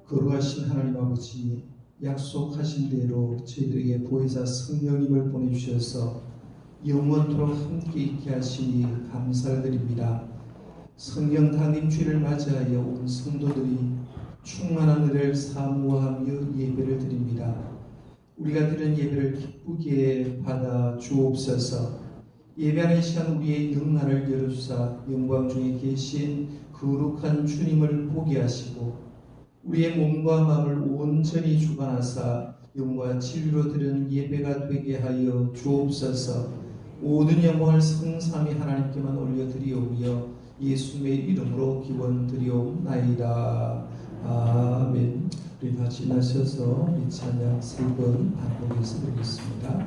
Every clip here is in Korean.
거룩하신 하나님 아버지, 약속하신 대로 저희들에게 보혜사 성령님을 보내주셔서 영원토록 함께 있게 하시니 감사를 드립니다. 성령 강림 주일을 맞이하여 온 성도들이 충만한 은혜를 사모하며 예배를 드립니다. 우리가 드리는 예배를 기쁘게 받아 주옵소서. 예배하는 시간 우리의 영안을 열어주사 영광 중에 계신 거룩한 주님을 보게 하시고 우리의 몸과 마음을 온전히 주관하사 영과 진리로 드리는 예배가 되게 하여 주옵소서. 모든 영광을 성삼위 하나님께만 올려드리오며 예수님의 이름으로 기원드리옵나이다. 아멘. 우리 다 지나셔서 이 찬양 3번 반복해서 드리겠습니다.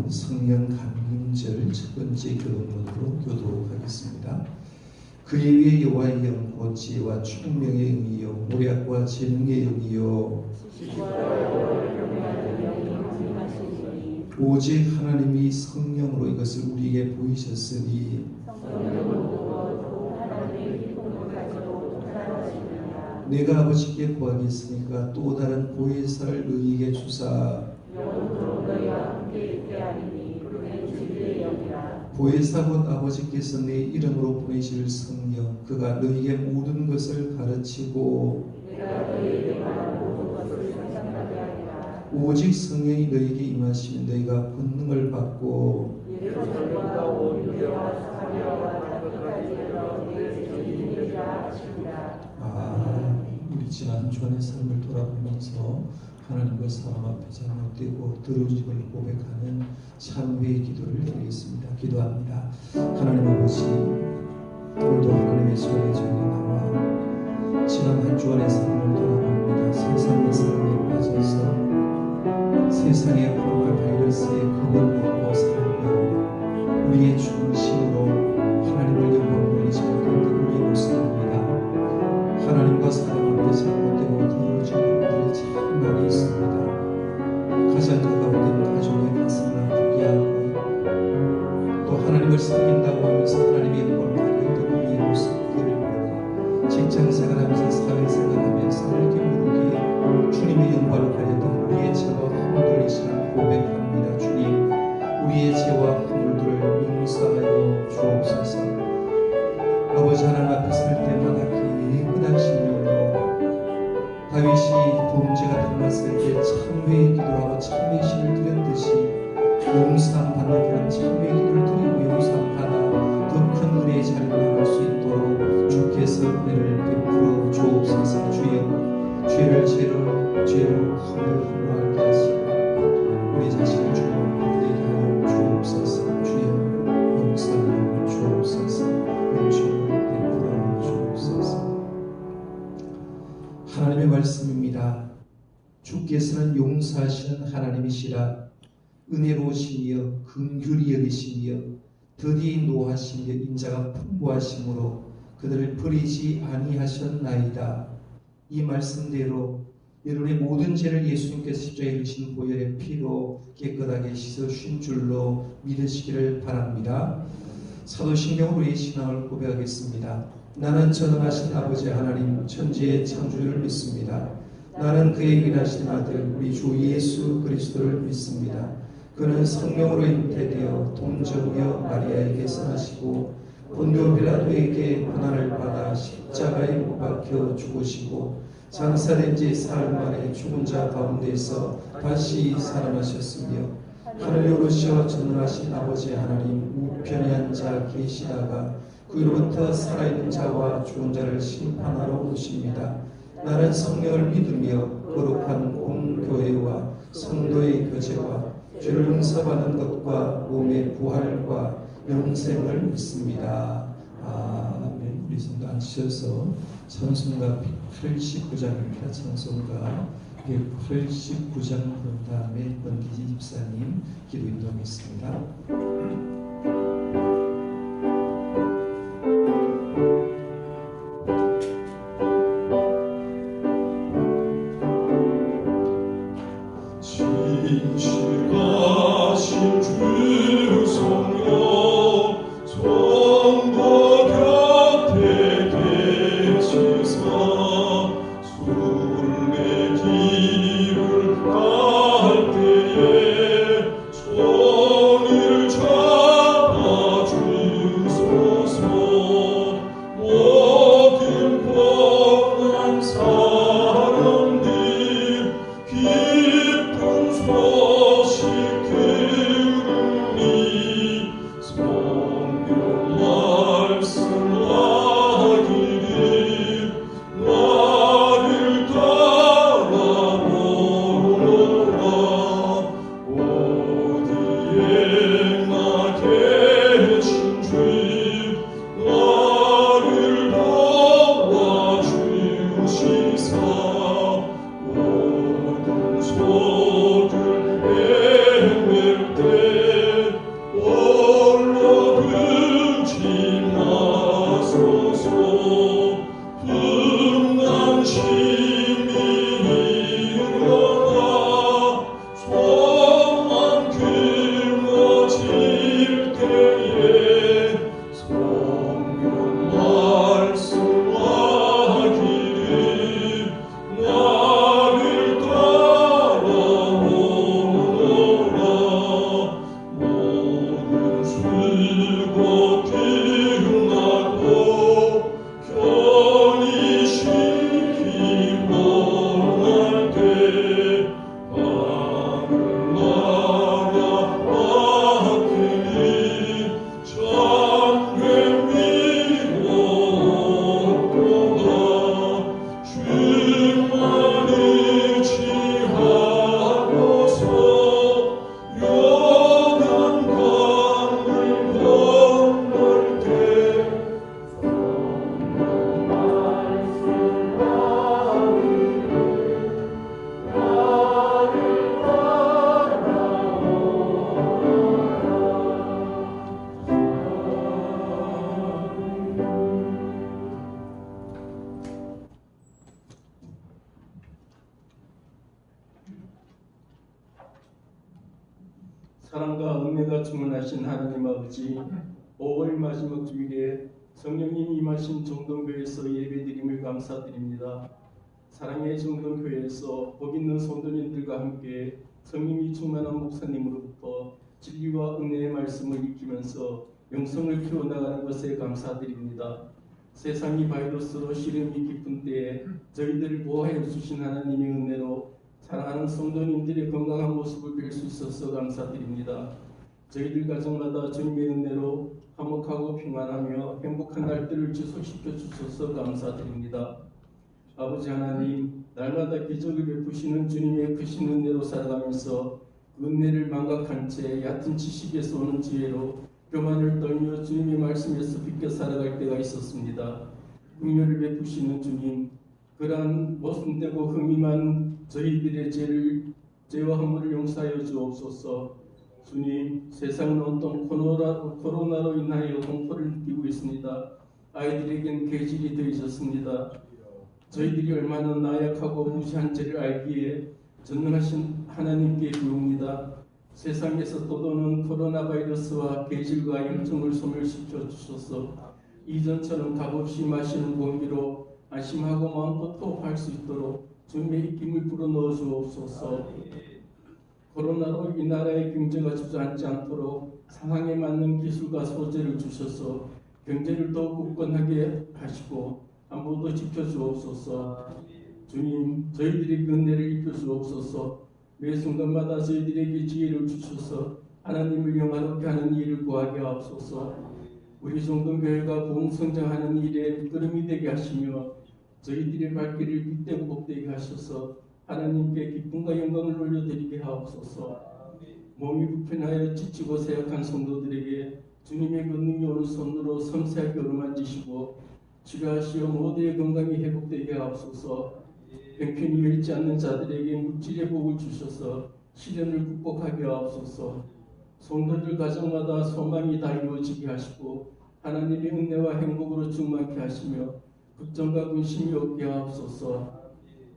성령 강림절 첫 번째 교독문으로 교독하겠습니다. 그에 위해 여호와의 영 곧 지혜와 총명의 영이요 모략과 재능의 영이요 오직 하나님이 성령으로 이것을 우리에게 보이셨으니 내가 아버지께 구하겠으니까 또 다른 보혜사를 너희에게 주사 보혜사 곧 아버지께서 내 이름으로 보내실 성령 그가 너희에게 모든 것을 가르치고 오직 성령이 너희에게 임하시면 너희가 권능을 받고 우리 지난 주안의 삶을 돌아보면서 하나님과 사람 앞에 잘못되고 더러움을 고백하는 참회의 기도를 드리겠습니다. 기도합니다. 하나님 아버지, 오늘도 하나님의 손에 저희가 나와 지난 한 주안의 삶을 돌아봅니다. 세상의 삶에 빠져서 세상의 코로나 바이러스에 겁을 먹고 살며 우리의 중심으로 하나님을 영광 돌리지 못했던 우리의 모습입니다. 하나님과 사람 앞에 잘못되고 더러워진 분들이 참 많이 있습니다. 가장 가까운 가족의 가슴을 아프게 하고 또 하나님을 섬긴다고 하면서 하나님의 영광을 가리켰던 우리의 모습들을 직장생활하면서 사회생활하면서 알게 모르게 주님의 영광을 가렸던 우리의 죄와 허물들을 이 시간 고백합니다. 주님, 우리의 죄와 허물들을 용서하여 주옵소서. 아버지 하나님 앞에 설 때마다 깨끗하신 영으로 다윗이 범죄가 드러났을 때 참회의 기도하고 참회의 신을 드린 듯이 용서함 받는 그런 참회의 기도를 드리고 용서함 받아 더 큰 은혜의 자리를 나갈 수 있도록 주께서 은혜를 베풀어 주옵소서. 주여, 죄로 허물을 알게 하시고 우리 자신을 주님을 되게 하여 주옵소서. 주여, 용서하여 주옵소서. 은총을 베풀어 주옵소서. 하나님의 말씀입니다. 주께서는 용서하시는 하나님이시라. 은혜로우시며 긍휼히 여기시며 더디 노하시며 인자가 풍부하심으로 그들을 버리지 아니하셨나이다. 이 말씀대로 여러분의 모든 죄를 예수님께서 십자가에 흘리신 보혈의 피로 깨끗하게 씻어주신 줄로 믿으시기를 바랍니다. 사도신경으로 이 신앙을 고백하겠습니다. 나는 전능하신 아버지 하나님 천지의 창조주를 믿습니다. 나는 그의 일하신 아들 우리 주 예수 그리스도를 믿습니다. 그는 성령으로 잉태되어 동정녀 마리아에게서 나시고 본디오 빌라도에게 고난을 받아 십자가에 못 박혀 죽으시고 장사된 지 사흘 만에 죽은 자 가운데서 다시 살아나셨으며 하늘에 오르셔 전능하신 아버지 하나님 우편에 앉아 계시다가 그로부터 살아있는 자와 죽은 자를 심판하러 오십니다. 나는 성령을 믿으며 거룩한 공교회와 성도의 교제와 죄를 용서받는 것과 몸의 부활과 영생을 믿습니다. 아멘. 우리 성도 앉으셔서 찬송가 189장입니다. 찬송가 189장 부른 다음에 권기지 집사님 기도 인도하겠습니다. 진실하신 주 성령 성도 곁에 계시사 순례길을 갈 때에 손을 잡아주소서. 모든 고난 사람들 기쁜 소식 들으니 성령 말씀하기를 나를 따라오너라. 어디에 나 계신 주 나를 도와주시사 모든 소들 헤맬 때 올라들지 마소서. 분난 심히 일어나 소망 끊어질 때에 성령 말씀하기를 나를 따라오너라. 모든 술고 끝나고 편히 쉬기 원할 때 하늘나라 맡기니 참된 위로 온도다. 주만 의지하고서 요단 강을 건널 때 사랑과 은혜가 충만하신 하나님 아버지, 5월 마지막 주일에 성령님 임하신 정동교회에서 예배드림을 감사드립니다. 사랑의 정동교회에서 복 있는 성도님들과 함께 성령이 충만한 목사님으로부터 진리와 은혜의 말씀을 익히면서 영성을 키워나가는 것에 감사드립니다. 세상이 바이러스로 시름이 깊은 때에 저희들을 보호해 주신 하나님의 은혜로 사랑하는 성도님들의 건강한 모습을 뵐 수 있어서 감사드립니다. 저희들 가정마다 주님의 은혜로 화목하고 평안하며 행복한 날들을 지속시켜 주셔서 감사드립니다. 아버지 하나님, 날마다 기적을 베푸시는 주님의 크신 은혜로 살아가면서 그 은혜를 망각한 채 얕은 지식에서 오는 지혜로 교만을 떨며 주님의 말씀에서 비껴 살아갈 때가 있었습니다. 긍휼을 베푸시는 주님, 그러한 모순되고 흥미만 저희들의 죄와 허물을 용서하여 주옵소서. 주님, 세상은 온통 코로나로 인하여 공포를 느끼고 있습니다. 아이들에겐 계질이 더해졌습니다. 저희들이 얼마나 나약하고 무시한 죄를 알기에 전능하신 하나님께 비웁니다. 세상에서 떠도는 코로나 바이러스와 계질과 염증을 소멸시켜 주셔서 이전처럼 값없이 마시는 공기로 안심하고 마음껏 호흡할 수 있도록 주님의 입김을 불어넣어 주옵소서. 코로나로 이 나라의 경제가 주저앉지 않도록 상황에 맞는 기술과 소재를 주셔서 경제를 더욱 굳건하게 하시고 안보도 지켜주옵소서. 주님, 저희들에게 은혜를 입혀 주옵소서. 매 순간마다 저희들에게 지혜를 주셔서 하나님을 영화롭게 하는 일을 구하게 하옵소서. 우리 종동교회가 부흥성장하는 일에 밑거름이 되게 하시며 저희들의 발길을 빛대고 복되게 하셔서 하나님께 기쁨과 영광을 올려드리게 하옵소서. 몸이 불편하여 지치고 세약한 성도들에게 주님의 그 능이 오는 손으로 섬세하게 어루만지시고 치료하시어 모두의 건강이 회복되게 하옵소서. 병편이 잃지 않는 자들에게 물질의 복을 주셔서 시련을 극복하게 하옵소서. 성도들 가정마다 소망이 다 이루어지게 하시고 하나님의 은혜와 행복으로 충만케 하시며 걱정과 근심이 없게 하옵소서.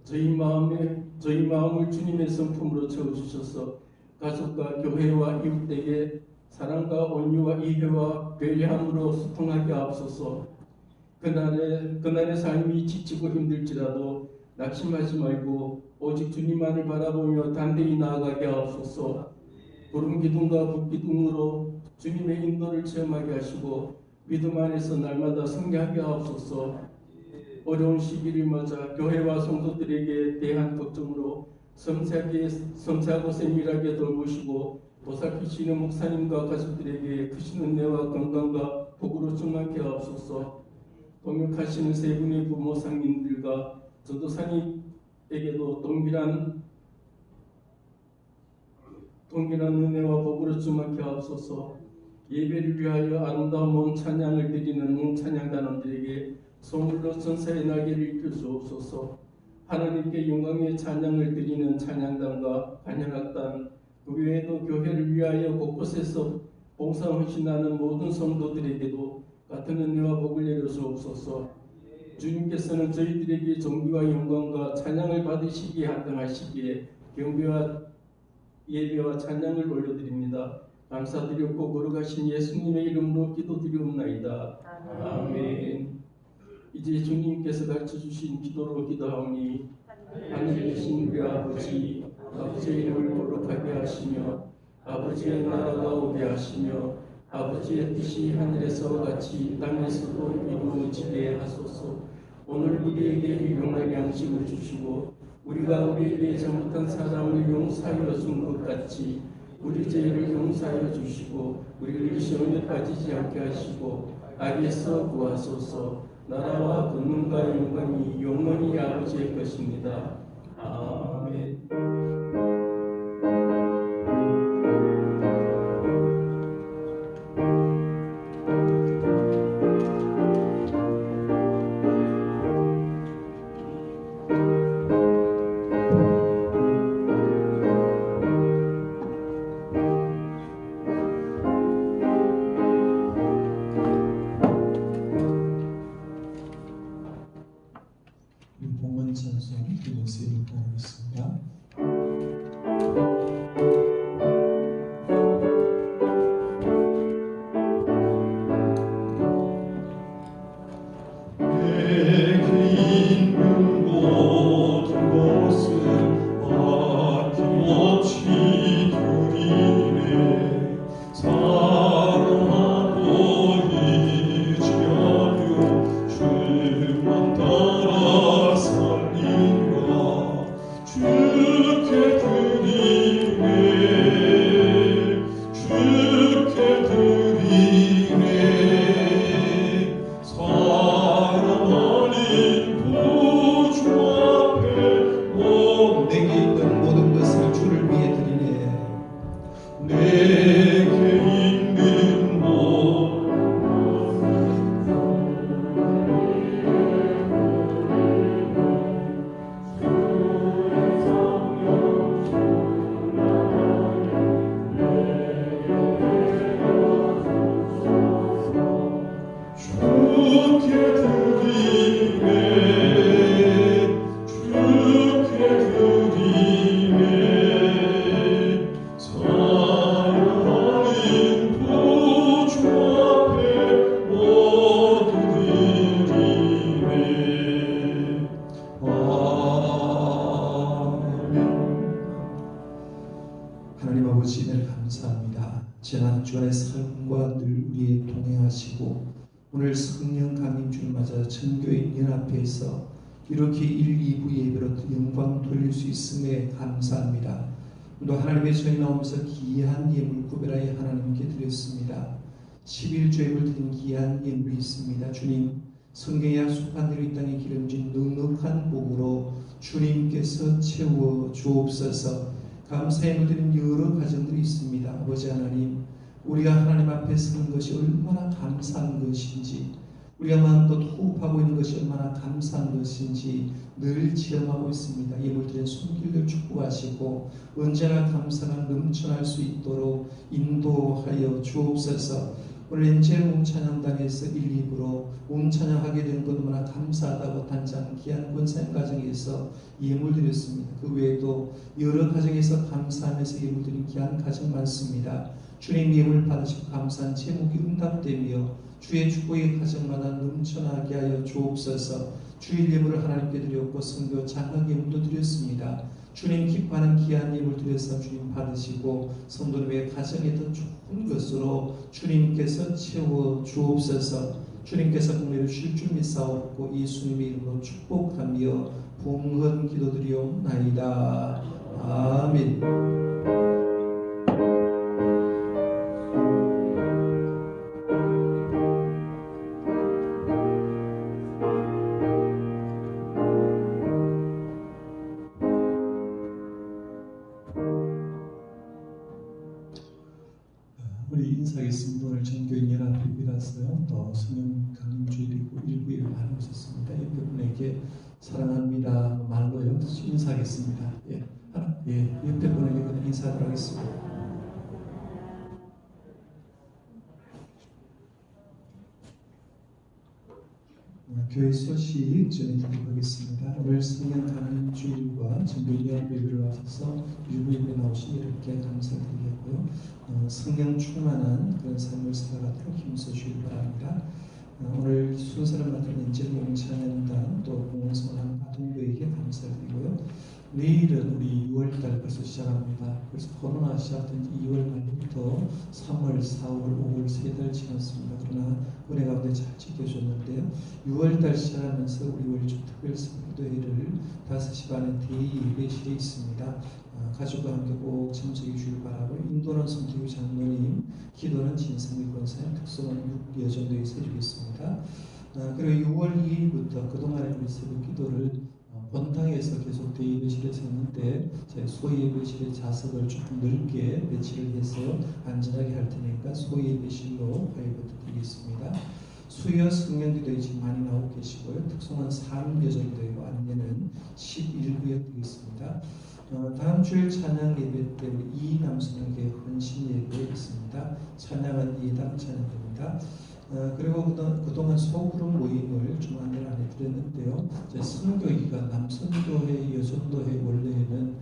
저희 마음을 주님의 성품으로 채워주셔서 가족과 교회와 이웃에게 사랑과 온유와 이해와 배려함으로 소통하게 하옵소서. 그날의 삶이 지치고 힘들지라도 낙심하지 말고 오직 주님만을 바라보며 담대히 나아가게 하옵소서. 구름 기둥과 불 기둥으로 주님의 인도를 체험하게 하시고 믿음 안에서 날마다 승리하게 하옵소서. 어려운 시기를 맞아 교회와 성도들에게 대한 걱정으로 섬세하고 세밀하게 돌보시고 보살피시는 목사님과 가족들에게 크신 은혜와 건강과 복으로 충만케 하옵소서. 동역하시는 세 분의 부모 상님들과 전도사님에게도 동일한 은혜와 복으로 충만케 하옵소서. 예배를 위하여 아름다운 몸 찬양을 드리는 찬양단원들에게 소물로 전사의 날개를 입혀 주옵소서. 하나님께 영광의 찬양을 드리는 찬양단과 간현악단, 그 외에도 교회를 위하여 곳곳에서 봉사헌신하는 모든 성도들에게도 같은 은혜와 복을 내려 주옵소서. 주님께서는 저희들에게 존귀와 영광과 찬양을 받으시기에 합당하시기에 경배와 예배와 찬양을 올려드립니다. 감사드렸고 거룩하신 예수님의 이름으로 기도드리옵나이다. 아멘. 이제 주님께서 가르쳐주신 기도로 기도하오니 하늘에 계신 우리 아버지, 아버지의 이름을 거룩하게 하시며 아버지의 나라가 오게 하시며 아버지의 뜻이 하늘에서와 같이 땅에서도 이루어지게 하소서. 오늘 우리에게 일용할 양식을 주시고 우리가 우리에게 잘못한 사람을 용서하여 준 것 같이 우리 죄를 용서하여 주시고 우리를 시험에 빠지지 않게 하시고 악에서 구하소서. 나라와 권능과 영광이 영원히 아버지의 것입니다. 아멘. 봉헌 찬송 드리면서 읽어보겠습니다. 주님과 늘 우리의 동행하시고 오늘 성령 강림 주를 맞아 전교인 연합회에서 이렇게 1, 2부 예배로 영광 돌릴 수 있음에 감사합니다. 또 하나님의 전에 나오면서 귀한 예물 구별하여 하나님께 드렸습니다. 11조 예물 드린 귀한 예물이 있습니다. 주님, 성경에 약속한 대로 이 땅에 기름진 넉넉한 복으로 주님께서 채워 주옵소서. 감사의 예물 드린 여러 가정들이 있습니다. 아버지 하나님, 우리가 하나님 앞에 서는 것이 얼마나 감사한 것인지, 우리가 마음껏 호흡하고 있는 것이 얼마나 감사한 것인지 늘 체험하고 있습니다. 예물드린 손길들 축복하시고 언제나 감사가 넘쳐날 수 있도록 인도하여 주옵소서. 오늘 엔젤 웅찬양단에서 1, 2부로 웅찬양하게 된 것 너무나 감사하다고 단장 귀한 권사님 가정에서 예물드렸습니다. 그 외에도 여러 가정에서 감사하면서 예물드린 귀한 가정 많습니다. 주님 예물 받으시고 감사한 제목이 응답되며 주의 축복의 가정마다 넘쳐나게 하여 주옵소서. 주일 예물을 하나님께 드렸고 선교 장학 예물도 드렸습니다. 주님 기뻐하는 귀한 예물 드려서 주님 받으시고 성도님의 가정에 더 좋은 것으로 주님께서 채워 주옵소서. 주님께서 국내를 쉴 줄 믿사옵고 예수님의 이름으로 축복하며 봉헌 기도드리옵나이다. 아멘. 우리 인사하겠습니다. 오늘 전교인 연합회비라서요. 또 성령 강림주일이고 일부예를 많이 오셨습니다. 옆에 분에게 사랑합니다 말로요. 인사하겠습니다. 옆에 분에게 그냥 인사하도록 하겠습니다. 교회 소식 전해드리도록 하겠습니다. 오늘 성령 강림주일과 전교인 연합회비를 와셔서 일부 예배 나오신 이렇게 감사드리겠고요. 성령 충만한 그런 삶을 살아가도록 힘써주시기 바랍니다. 오늘 순서를 맡은 엔젤 찬양단 또 공원성한 아동교에게 감사드리고요. 내일은 우리 6월달 벌써 시작합니다. 그래서 코로나 시작된 2월 말부터 3월, 4월, 5월 3달 지났습니다. 그러나 은혜 가운데 잘 지켜줬는데요. 6월달 시작하면서 우리 월주 특별 성도회를 5시 반에 대예배실에 있습니다. 가족과 함께 꼭 참석해 주길 바라고 인도는 성태규 장로님, 기도는 진성미 권사님, 특성은 6여정도에서 해주겠습니다. 그리고 6월 2일부터 그동안에 우리 새벽 기도를 본당에서 계속 대예배실에서 했는데 제 소예배실의 좌석을 조금 넓게 배치를 해서 안전하게 할 테니까 소예배실로 가입부탁드리겠습니다. 수요 성령기도에 지금 많이 나오고 계시고요. 특성은 3여정도이고 안내는 11구역 되겠습니다. 다음 주일 찬양 예배 때 우리 이남성에게 헌신 예배 있습니다. 찬양은 예당 찬양입니다. 그리고 그동안 소그룹 모임을 좀 안내를 안 해드렸는데요. 선교기간 남선교회, 여선도회 원래는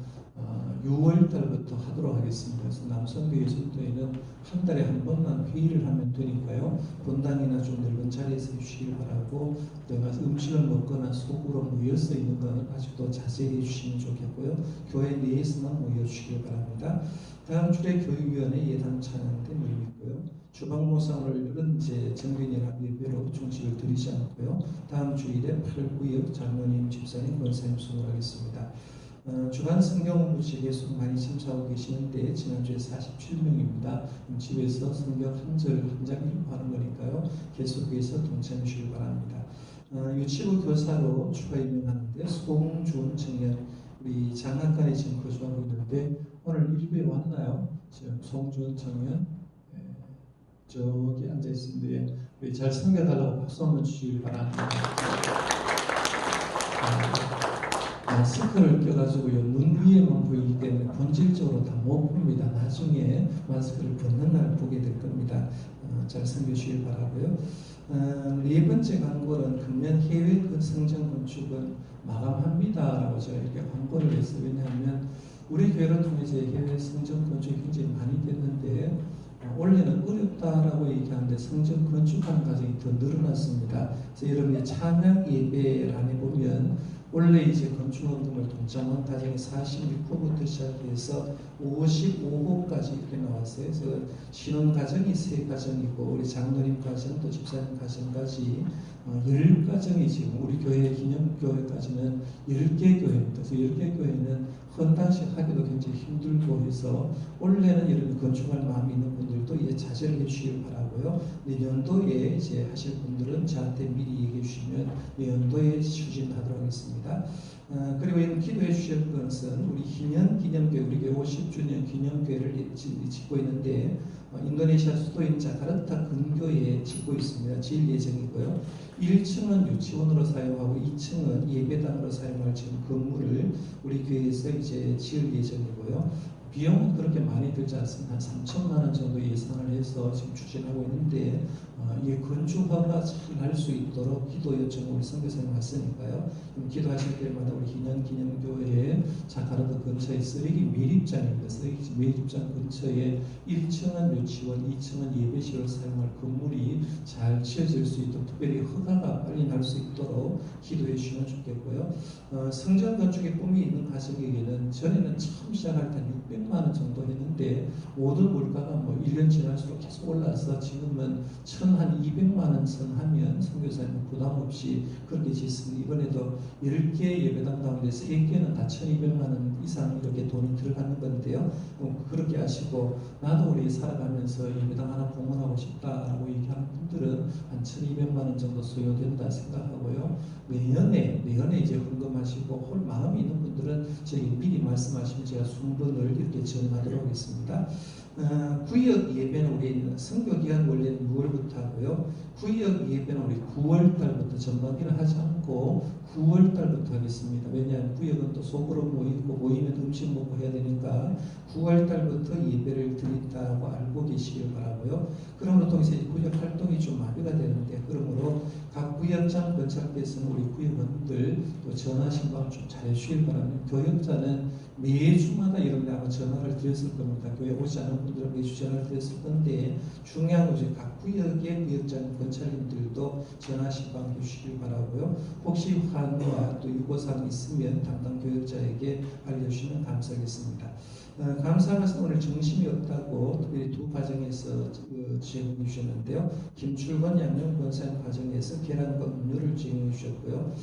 6월 달부터 하도록 하겠습니다. 그래서 남선교 여선도회는 한 달에 한 번만 회의를 하면 되니까요. 본당이나 좀 넓은 자리에서 해주시길 바라고 가서 음식을 먹거나 속으로 모여서 있는 것은 아직도 자제해 주시면 좋겠고요. 교회 내에서만 모여주시길 바랍니다. 다음 주에 교육위원회 예당 찬양 때 모임 있고요. 주방모상을 이제 정교인연합 예배로 중식을 드리지 않고요. 다음 주일에 8구역 장로님, 집사님, 권사님 수고하겠습니다. 주간 성경 공부식에 계속 많이 참석하고 계시는데 지난주에 47명입니다. 집에서 성경 한 절 한 장 읽고하는 거니까요. 계속해서 동참해 주시기 바랍니다. 유치부 교사로 추가 임명하는데 송준 청년 우리 장학관에 지금 거주하고 있는데 오늘 일부에 왔나요? 지금 송준 청년 저기 앉아 있습니다. 우리 잘 섬겨달라고 박수 한번 주시기 바랍니다. 마스크를 껴가지고요, 눈 위에만 보이기 때문에 본질적으로 다 못 봅니다. 나중에 마스크를 벗는 날 보게 될 겁니다. 잘 섬겨주시길 바라고요. 네 번째 광고는 금년 해외 성전 건축은 마감합니다라고 제가 이렇게 광고를 했어요. 왜냐하면 우리 교회를 통해서 해외 성전 건축이 굉장히 많이 됐는데 원래는 어렵다라고 얘기하는데 성전 건축하는 과정이 더 늘어났습니다. 그래서 여러분이 찬양 예배란에 보면 원래 이제 건축원금을 동참한 가정이 46호부터 시작해서 55호까지 이렇게 나왔어요. 그래서 신혼 가정이 3가정이고 우리 장로님 가정 또 집사님 가정까지 10가정이 지금 우리 교회 기념교회까지는 10개 교회입니다. 그래서 10개 교회는 헌당식 하기도 굉장히 힘들고 해서 원래는 이런 건축할 마음이 있는 분들도 예, 자제를 해주시길 바라고요. 내년도에 이제 하실 분들은 저한테 미리 얘기해 주시면 내년도에 추진하도록 하겠습니다. 그리고 이런 기도해 주실 것은 우리 희년 기념교회, 우리 교회 50주년 기념교회를 짓고 있는데 인도네시아 수도인 자카르타 근교에 짓고 있습니다. 지을 예정이고요. 1층은 유치원으로 사용하고 2층은 예배당으로 사용할 지금 건물을 우리 교회에서 이제 지을 예정이고요. 비용은 그렇게 많이 들지 않습니다. 한 3천만 원 정도 예산을 해서 지금 추진하고 있는데 이 건축화가 할 수 있도록 기도 요청을 우리 선교사님 왔으니까요. 기도하실 때마다 우리 희년기념교회 자카르타 근처에 쓰레기 매립장입니다. 쓰레기 매립장 근처에 1층은 유치원, 2층은 예배실을 사용할 건물이 잘 지어질 수 있도록 특별히 허가가 빨리 날 수 있도록 기도해 주시면 좋겠고요. 성전 건축의 꿈이 있는 가정에게는 전에는 처음 시작할 때 600만 원 정도 했는데 모든 물가가 뭐 1년 지날수록 계속 올라서 지금은 한 200만 원 선하면 선교사님 부담 없이 그렇게 짓습니다. 이번에도 10개 예배당 가운데 3개는 다 1200만 원 이상 이렇게 돈이 들어가는 건데요. 그렇게 하시고 나도 우리 살아가면서 예배당 하나 봉헌하고 싶다라고 얘기하는 분들은 한 1200만 원 정도 소요된다 생각하고요. 내년에 이제 헌금하시고 홀 마음이 있는 분들은 저희 미리 말씀하시면 제가 순번을 이렇게 전하도록 하겠습니다. 구역 예배는 우리 선교기간 원래는 6월부터 하고요. 구역 예배는 우리 9월 달부터 전반기는 하지 않고 9월 달부터 하겠습니다. 왜냐하면 구역은 또 속으로 모이면 음식 먹고 해야 되니까 9월 달부터 예배를 드린다고 알고 계시길 바라고요. 그러므로 또 이제 구역 활동이 좀 마비가 되는데 그러므로 각 구역장 건축께서는 우리 구역원들 또 전화 신방 좀 잘해주시길 바랍니다. 교역자는 매주마다 이런 데 아마 전화를 드렸을 겁니다. 교회 오지 않은 분들은 매주 전화를 드렸을 건데 중요한 것이 각 구역의 구역장 건축인들도 전화 신방 해주시길 바라고요. 혹시 환호와 또 유고사항 있으면 담당 교역자에게 알려주시면 감사하겠습니다. 감사한 것은 오늘 정신이 없다고 특별히 두 가정에서 제공해 주셨는데요. 김출건 양념 권사님 가정에서 계란과 음료를 제공해 주셨고요.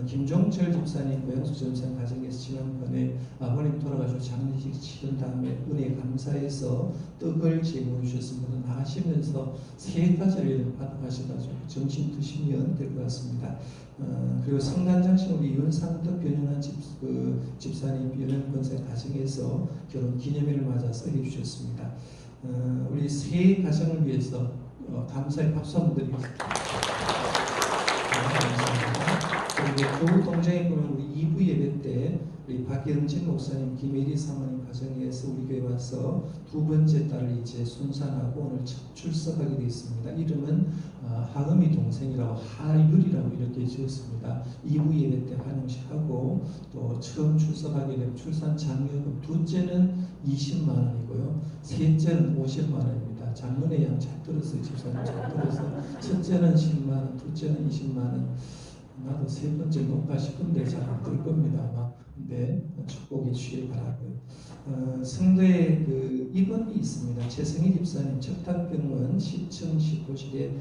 김종철 집사님 고영수 전사님 가정에서 지난번에 아버님 돌아가시고 장례식 치른 다음에 은혜 감사해서 떡을 제공해 주셨습니다. 나가시면서 3가지를 받아가셔가지고 정신 드시면 될 것 같습니다. 그리고 성단장신 우리 윤상덕 변연한 집사님 변연 권사님 가정에서 결혼 기념일을 맞아서 해주셨습니다. 우리 세 가정을 위해서 감사의 박수 한번 드리겠습니다. 감사합니다. 그리고 교우 동정에 보면 우리 2부 예배 때 우리 박영진 목사님, 김혜리 사모님 가정에서 우리 교회 와서 2번째 딸을 이제 순산하고 오늘 첫 출석하게 되어 있습니다. 이름은 하금이 동생이라고 하율이라고 이렇게 지었습니다. 2부 예배 때 환영식하고 또 처음 출석하게 된 출산 장려금 둘째는 20만 원이고요. 셋째는 50만 원입니다. 장문의 양 잘 들었어요. 집사님 잘 들어서 첫째는 10만 원, 둘째는 20만 원. 나도 3번째 높아 싶은데 잘 안 들 겁니다 아마. 근데 축복해 주시길 바라고요. 성도에 입원이 있습니다. 최승희 집사님 척탑병원 10층 19실에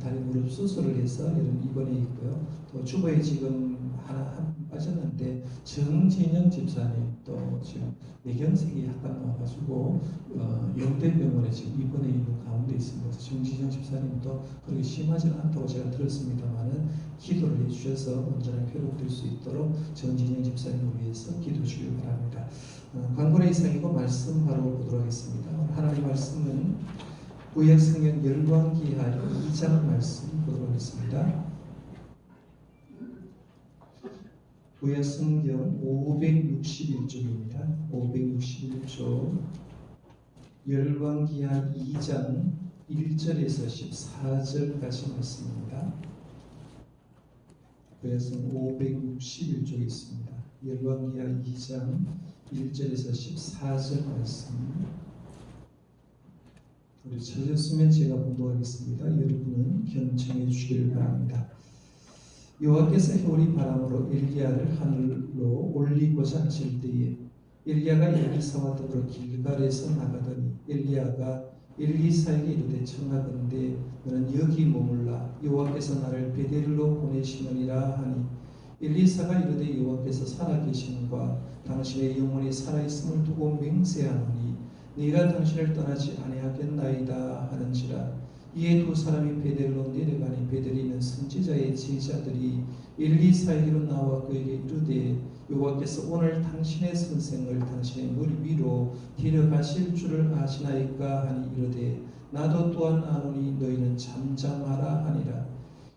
다리 무릎 수술을 해서 이런 입원에 있고요. 또 주보에 지금 하나 빠졌는데 정진영 집사님 또 지금 뇌경색이 약간 나와가지고 영대병원에 지금 입원해 있는 가운데 있습니다. 정진영 집사님도 그렇게 심하지는 않다고 제가 들었습니다만은 기도를 해주셔서 온전하게 회복될 수 있도록 정진영 집사님을 위해서 기도해 주길 바랍니다. 광고의 이상이고 말씀 바로 보도록 하겠습니다. 하나님의 말씀은 구약 성경 열왕기하 2장 말씀 보도록 하겠습니다. 구약 성경 561쪽입니다. 561쪽 열왕기하 2장 1절에서 14절까지 말씀입니다. 구약 성경 561쪽에 있습니다. 열왕기하 2장 1절에서 14절 말씀. 우리 찾았으면 제가 봉독하겠습니다. 여러분은 경청해 주시기를 바랍니다. 여호와께서 해오리 바람으로 엘리야를 하늘로 올리고자 하실 때에 엘리야가 엘리사와 더불어 길갈에서 나가더니 엘리야가 엘리사에게 이르되 청하건대 너는 여기 머물라 여호와께서 나를 베델로 보내시느니라 하니 엘리사가 이르되 여호와께서 살아계심과 당신의 영혼이 살아있음을 두고 맹세하노니 네가 당신을 떠나지 아니하겠나이다 하는지라. 이에 두 사람이 베델로 내려가니 베델에 있는 선지자의 제자들이 엘리사에게로 나와 그에게 이르되 여호와께서 오늘 당신의 선생을 당신의 머리 위로 데려가실 줄을 아시나이까 하니 이르되 나도 또한 아노니 너희는 잠잠하라 하니라.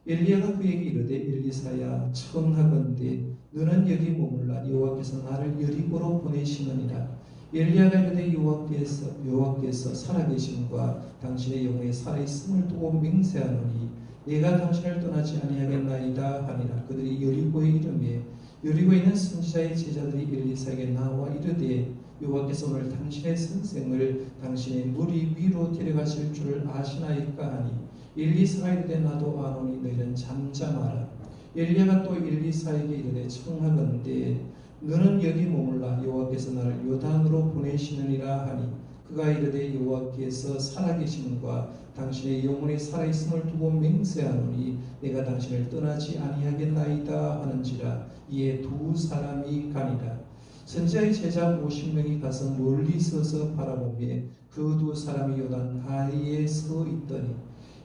엘리야가 그에게 이르되 엘리사야 청하건대 너는 여기 머물라 여호와께서 나를 여리고로 보내시느니라. 엘리야가 이르되 여호와께서 살아계심과 당신의 영혼에 살아있음을 두고 맹세하노니 내가 당신을 떠나지 아니하겠나이다 하니라. 그들이 여리고에 이르매 여리고에 있는 선지자의 제자들이 엘리사에게 나와 이르되 여호와께서 오늘 당신의 선생을 당신의 머리 위로 데려가실 줄을 아시나이까 하니 엘리사가 이르되 나도 아노니 너희는 잠잠하라. 엘리야가 또 엘리사에게 이르되 청하건대 너는 여기 머물라 여호와께서 나를 요단으로 보내시느니라 하니 그가 이르되 여호와께서 살아계심과 당신의 영혼이 살아있음을 두고 맹세하노니 내가 당신을 떠나지 아니하겠나이다 하는지라. 이에 두 사람이 가니라. 선지자의 제자 50명이 가서 멀리 서서 바라보며 그 두 사람이 요단 가리에 서 있더니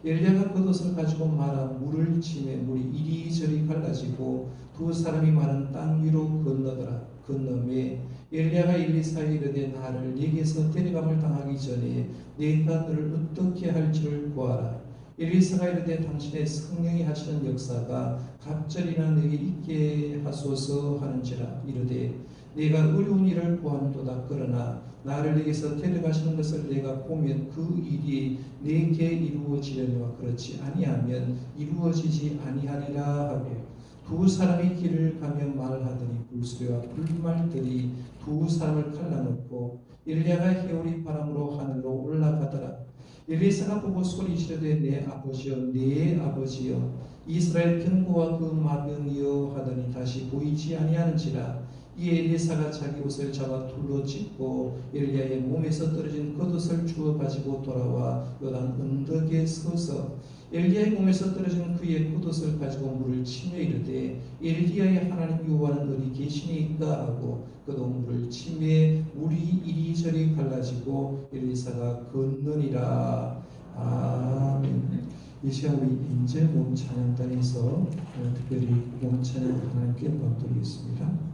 엘리야가 겉옷을 가지고 말아 물을 치매 물이 이리저리 갈라지고 두 사람이 마른 땅 위로 건너매 엘리야가 엘리사에게 이르되 나를 네게서 데려감을 당하기 전에 내가 너를 어떻게 할지를 구하라. 엘리사가 이르되 당신의 성령이 하시는 역사가 갑절이나 내게 있게 하소서 하는지라. 이르되 내가 어려운 일을 구하는도다. 그러나 나를 내게서 데려가시는 것을 내가 보면 그 일이 내게 이루어지려니와 그렇지 아니하면 이루어지지 아니하리라 하고 두 사람이 길을 가며 말하더니 불수레와 불말들이 두 사람을 갈라놓고 엘리야가 해오리 바람으로 하늘로 올라가더라. 엘리사가 보고 소리지르되 내 아버지여 내 아버지여 이스라엘 병거와 그 마병이여 하더니 다시 보이지 아니하는지라. 이에 엘리사가 자기 옷을 잡아 둘러 찢고 엘리야의 몸에서 떨어진 겉옷을 주워 가지고 돌아와 요단 언덕에 서서 엘리야의 몸에서 떨어진 그의 겉옷을 가지고 물을 치며 이르되 엘리야의 하나님 여호와는 어디 계시니까 하고 그도 물을 치매 물이 이리저리 갈라지고 엘리사가 건너니라. 아멘. 이 시간 우리 인제 몸 찬양단에서 특별히 몸 찬양 하나님께 영광 드리겠습니다.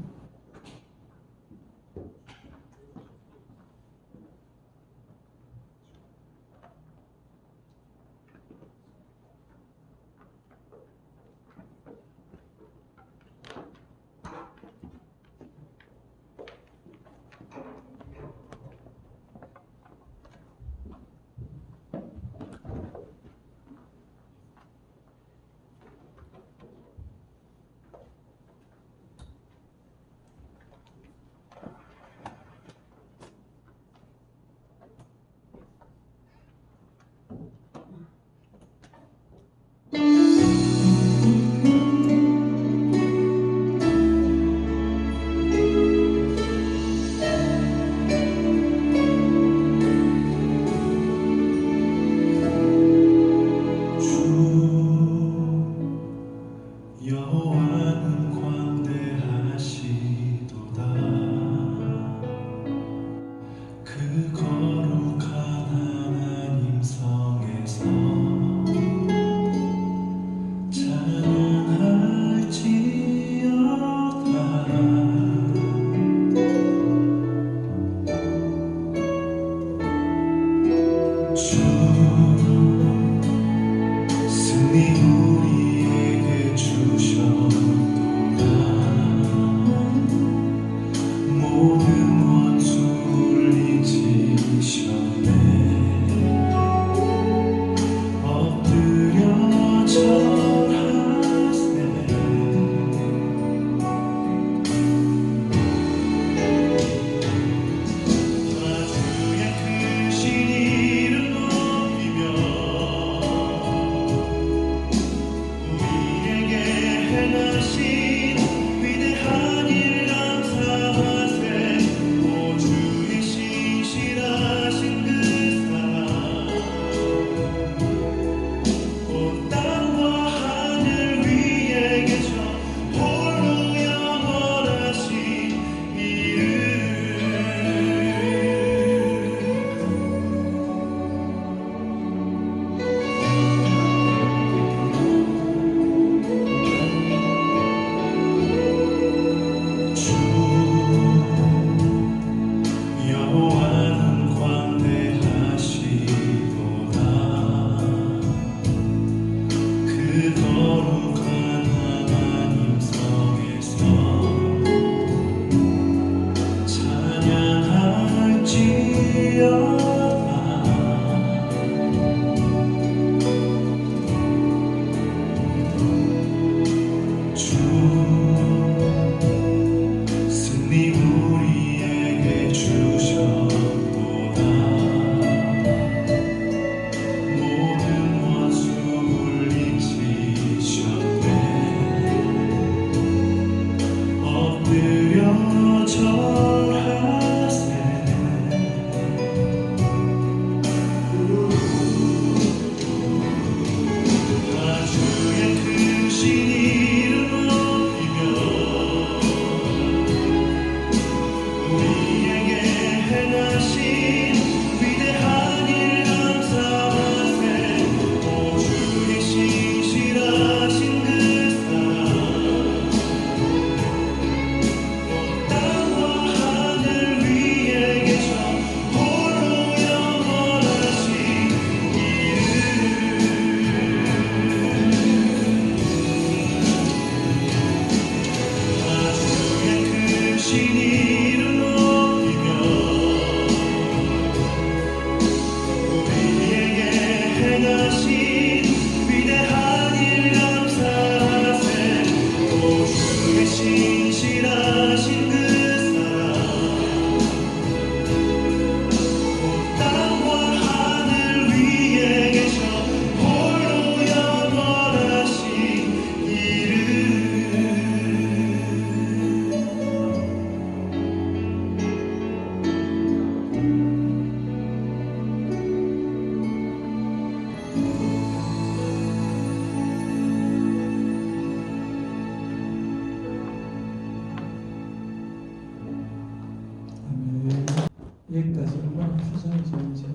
여기까지 얼마나 표정이 좋은지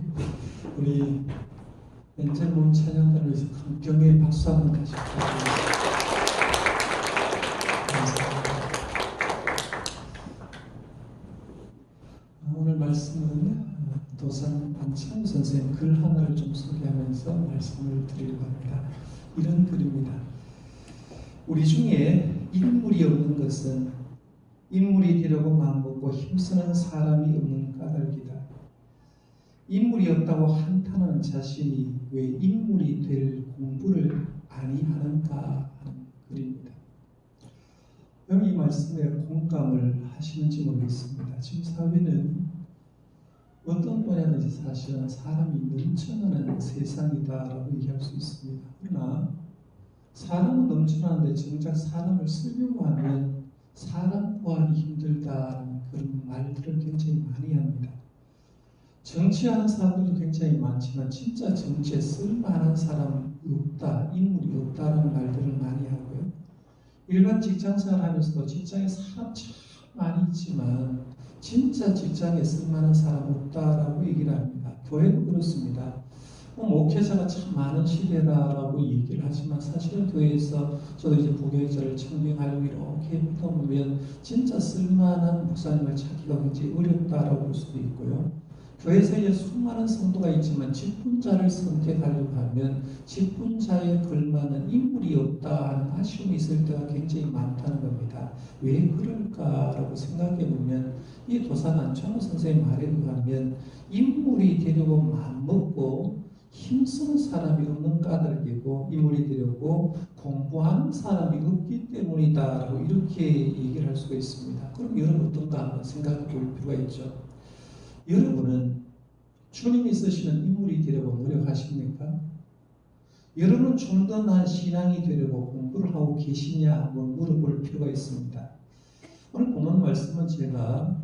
우리 엔젤몬 찬양단을 위해서 감격의 박수 한번 다시 부탁드립니다. 감사합니다. 오늘 말씀은 도산 안창 선생님 글 하나를 좀 소개하면서 말씀을 드리려고 합니다. 이런 글입니다. 우리 중에 인물이 없는 것은 인물이 되려고 마음먹고 힘쓰는 사람이 없는 까닭이다. 인물이 없다고 한탄하는 자신이 왜 인물이 될 공부를 아니하는가 하는 글입니다. 여러분 이 말씀에 공감을 하시는지 모르겠습니다. 지금 사회는 어떤 분야든지 사실은 사람이 넘쳐나는 세상이다라고 얘기할 수 있습니다. 그러나 사람은 넘쳐나는데 정작 사람을 쓰려고 하면 사람 구하기 힘들다는 그런 말들을 굉장히 많이 합니다. 정치하는 사람들도 굉장히 많지만 진짜 정치에 쓸만한 사람 없다, 인물이 없다라는 말들을 많이 하고요. 일반 직장생활 하면서도 직장에 사람 참 많이 있지만 진짜 직장에 쓸만한 사람 없다라고 얘기를 합니다. 교회도 그렇습니다. 목회자가 참 많은 시대다라고 얘기를 하지만 사실은 교회에서 저도 이제 부교육자를 청빙하려고 이렇게 해보다 보면 진짜 쓸만한 목사님을 찾기가 굉장히 어렵다라고 볼 수도 있고요. 교회에서 이제 수많은 성도가 있지만 직분자를 선택하려고 하면 직분자에 걸맞는 인물이 없다 하는 아쉬움이 있을 때가 굉장히 많다는 겁니다. 왜 그럴까라고 생각해 보면 이 도산 안창호 선생님 말에 의하면 인물이 되려고 마음먹고 힘쓰는 사람이 없는 까닭이고 인물이 되려고 공부하는 사람이 없기 때문이다라고 이렇게 얘기를 할 수가 있습니다. 그럼 여러분 어떤가 한번 생각해 볼 필요가 있죠. 여러분은 주님이 쓰시는 인물이 되려고 노력하십니까? 여러분은 좀 더 나은 신앙이 되려고 공부를 하고 계시냐 한번 물어볼 필요가 있습니다. 오늘 본문 말씀은 제가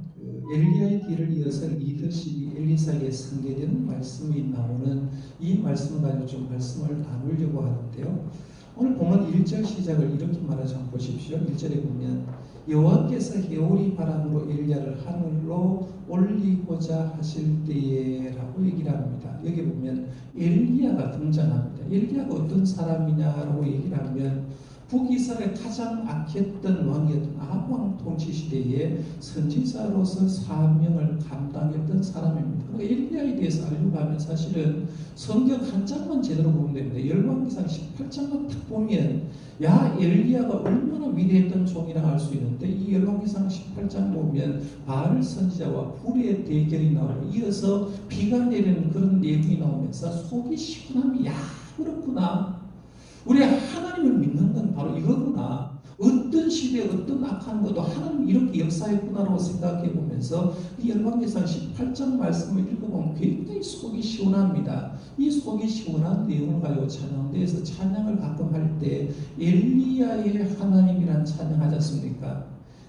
엘리야의 뒤를 이어서 리더십이 엘리사에게 승계되는 말씀이 나오는 이 말씀을 가지고 좀 말씀을 나누려고 하는데요. 오늘 보면 1절 시작을 이렇게 말하지 않고 보십시오. 1절에 보면 여호와께서 해오리 바람으로 엘리야를 하늘로 올리고자 하실 때에 라고 얘기를 합니다. 여기 보면 엘리야가 등장합니다. 엘리야가 어떤 사람이냐라고 얘기를 하면 북이스라엘의 가장 악했던 왕이었던 아합 왕 통치 시대에 선지자로서 사명을 감당했던 사람입니다. 엘리야에 대해서 알려고 하면 사실은 성경 한 장만 제대로 보면 됩니다. 열왕기상 18장만 딱 보면 야 엘리야가 얼마나 위대했던 종이라고 알 수 있는데 이 열왕기상 18장 보면 바알 선지자와 불의 대결이 나오고 이어서 비가 내리는 그런 내용이 나오면서 속이 시원함이 야 그렇구나. 우리 하나님을 믿는 건 바로 이거구나. 어떤 시대에 어떤 악한 것도 하나님 이렇게 역사했구나라고 생각해 보면서 이 열왕기상 18장 말씀을 읽어보면 굉장히 속이 시원합니다. 이 속이 시원한 내용을 가지고 찬양대에서 찬양을 가끔 할 때 엘리야의 하나님이란 찬양하지 않습니까?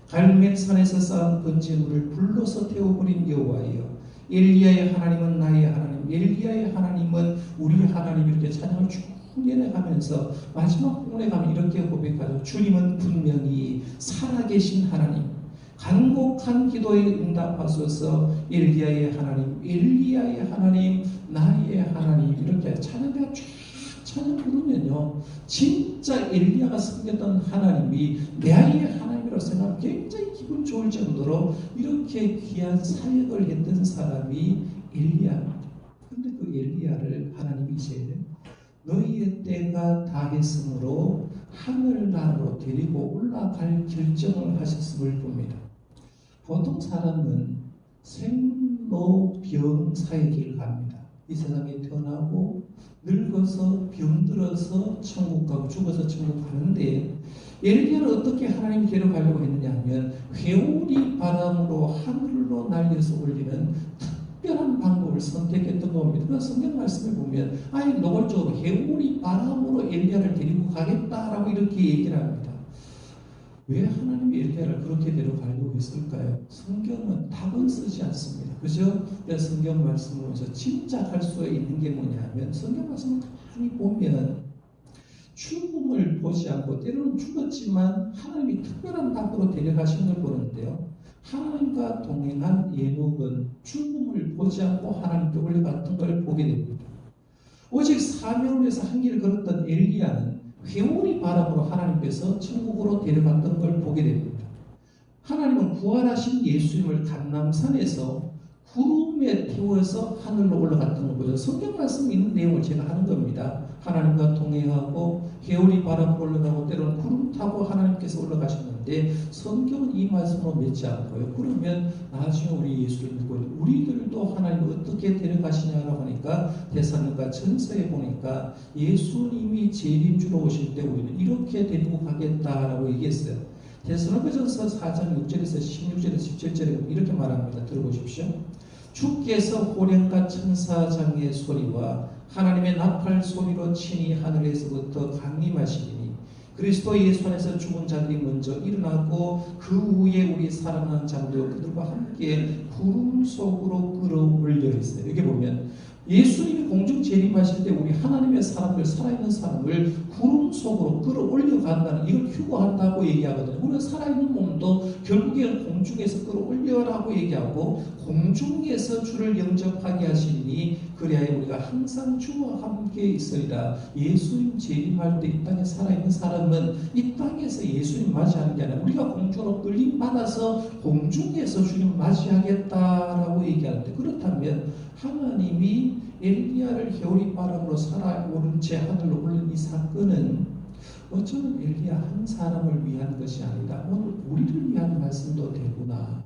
갈멜산에서 쌓은 번제물을 불로서 태워버린 여호와여 엘리야의 하나님은 나의 하나님 엘리야의 하나님은 우리 하나님 이렇게 찬양을 쭉 항변해 가면서 마지막 부분에 가면 이렇게 고백하죠. 주님은 분명히 살아계신 하나님, 간곡한 기도에 응답하소서. 엘리야의 하나님, 엘리야의 하나님, 나의 하나님. 이렇게 찬양가 쫙 찬양 부르면요, 진짜 엘리야가 섬겼던 하나님이 나의 하나님이라고 생각하면 굉장히 기분 좋을 정도로 이렇게 귀한 사역을 했던 사람이 엘리야입니다. 그런데 그 엘리야를 하나님이 이제 너희의 때가 다했으므로 하늘나라로 데리고 올라갈 결정을 하셨음을 봅니다. 보통 사람은 생로병사의 길을 갑니다. 이 세상에 태어나고 늙어서 병들어서 천국 가고 죽어서 천국 가는데, 엘리야를 어떻게 하나님이 데려가려고 했느냐 하면 회오리 바람으로 하늘로 날려서 올리는 특별한 방법을 선택했던 겁니다. 그 성경 말씀을 보면 아예 노골적으로 회오리 바람으로 엘리야를 데리고 가겠다라고 이렇게 얘기를 합니다. 왜 하나님이 엘리야를 그렇게 데려가려고 했을까요? 성경은 답은 쓰지 않습니다. 그죠? 성경 말씀을 보면서 짐작할 수 있는 게 뭐냐면, 성경 말씀을 가만히 보면 죽음을 보지 않고 때로는 죽었지만 하나님이 특별한 방법으로 데려가신 걸 보는데요. 하나님과 동행한 에녹은 죽음을 보지 않고 하나님께 올라갔던 걸 보게 됩니다. 오직 사명을 위해서 한 길을 걸었던 엘리야는 회오리 바람으로 하나님께서 천국으로 데려갔던 걸 보게 됩니다. 하나님은 부활하신 예수님을 감람산에서 구름에 태워서 하늘로 올라갔던 거죠. 성경 말씀에 있는 내용을 제가 하는 겁니다. 하나님과 동행하고 회오리 바람으로 올라가고 때로는 구름 타고 하나님께서 올라가셨는데, 성경은 이 말씀으로 맺지 않고요. 그러면 나중에 우리 예수를 믿고 우리들도 하나님을 어떻게 데려가시냐라고 하니까 데살로니가 전서에 보니까 예수님이 재림주로 오실 때 우리는 이렇게 데리고 가겠다라고 얘기했어요. 데살로니가전서 4장 6절에서 16절에서 17절에 이렇게 말합니다. 들어보십시오. 주께서 호령과 천사장의 소리와 하나님의 나팔 소리로 친히 하늘에서부터 강림하시리니 그리스도 예수 안에서 죽은 자들이 먼저 일어나고 그 후에 우리 살아난 자들도 그들과 함께 구름 속으로 끌어올려 있어요. 여기 보면 예수님이 공중 재림하실 때 우리 하나님의 사람들, 살아있는 사람을 구름 속으로 끌어올려 간다는, 이걸 휴거한다고 얘기하거든요. 우리는 살아있는 몸도 결국에는 공중에서 끌어올려라고 얘기하고, 공중에서 주를 영접하게 하시니 그래야 우리가 항상 주와 함께 있으리라. 예수님 재림할 때 이 땅에 살아있는 사람은 이 땅에서 예수님 맞이하는 게 아니라 우리가 공중으로 끌림받아서 공중에서 주님 맞이하겠다라고 얘기하는데, 그렇다면 하나님이 엘리야를 회오리 바람으로 살아오른 채 하늘로 올린 이 사건은 어쩌면 엘리야 한 사람을 위한 것이 아니라 오늘 우리를 위한 말씀도 되구나.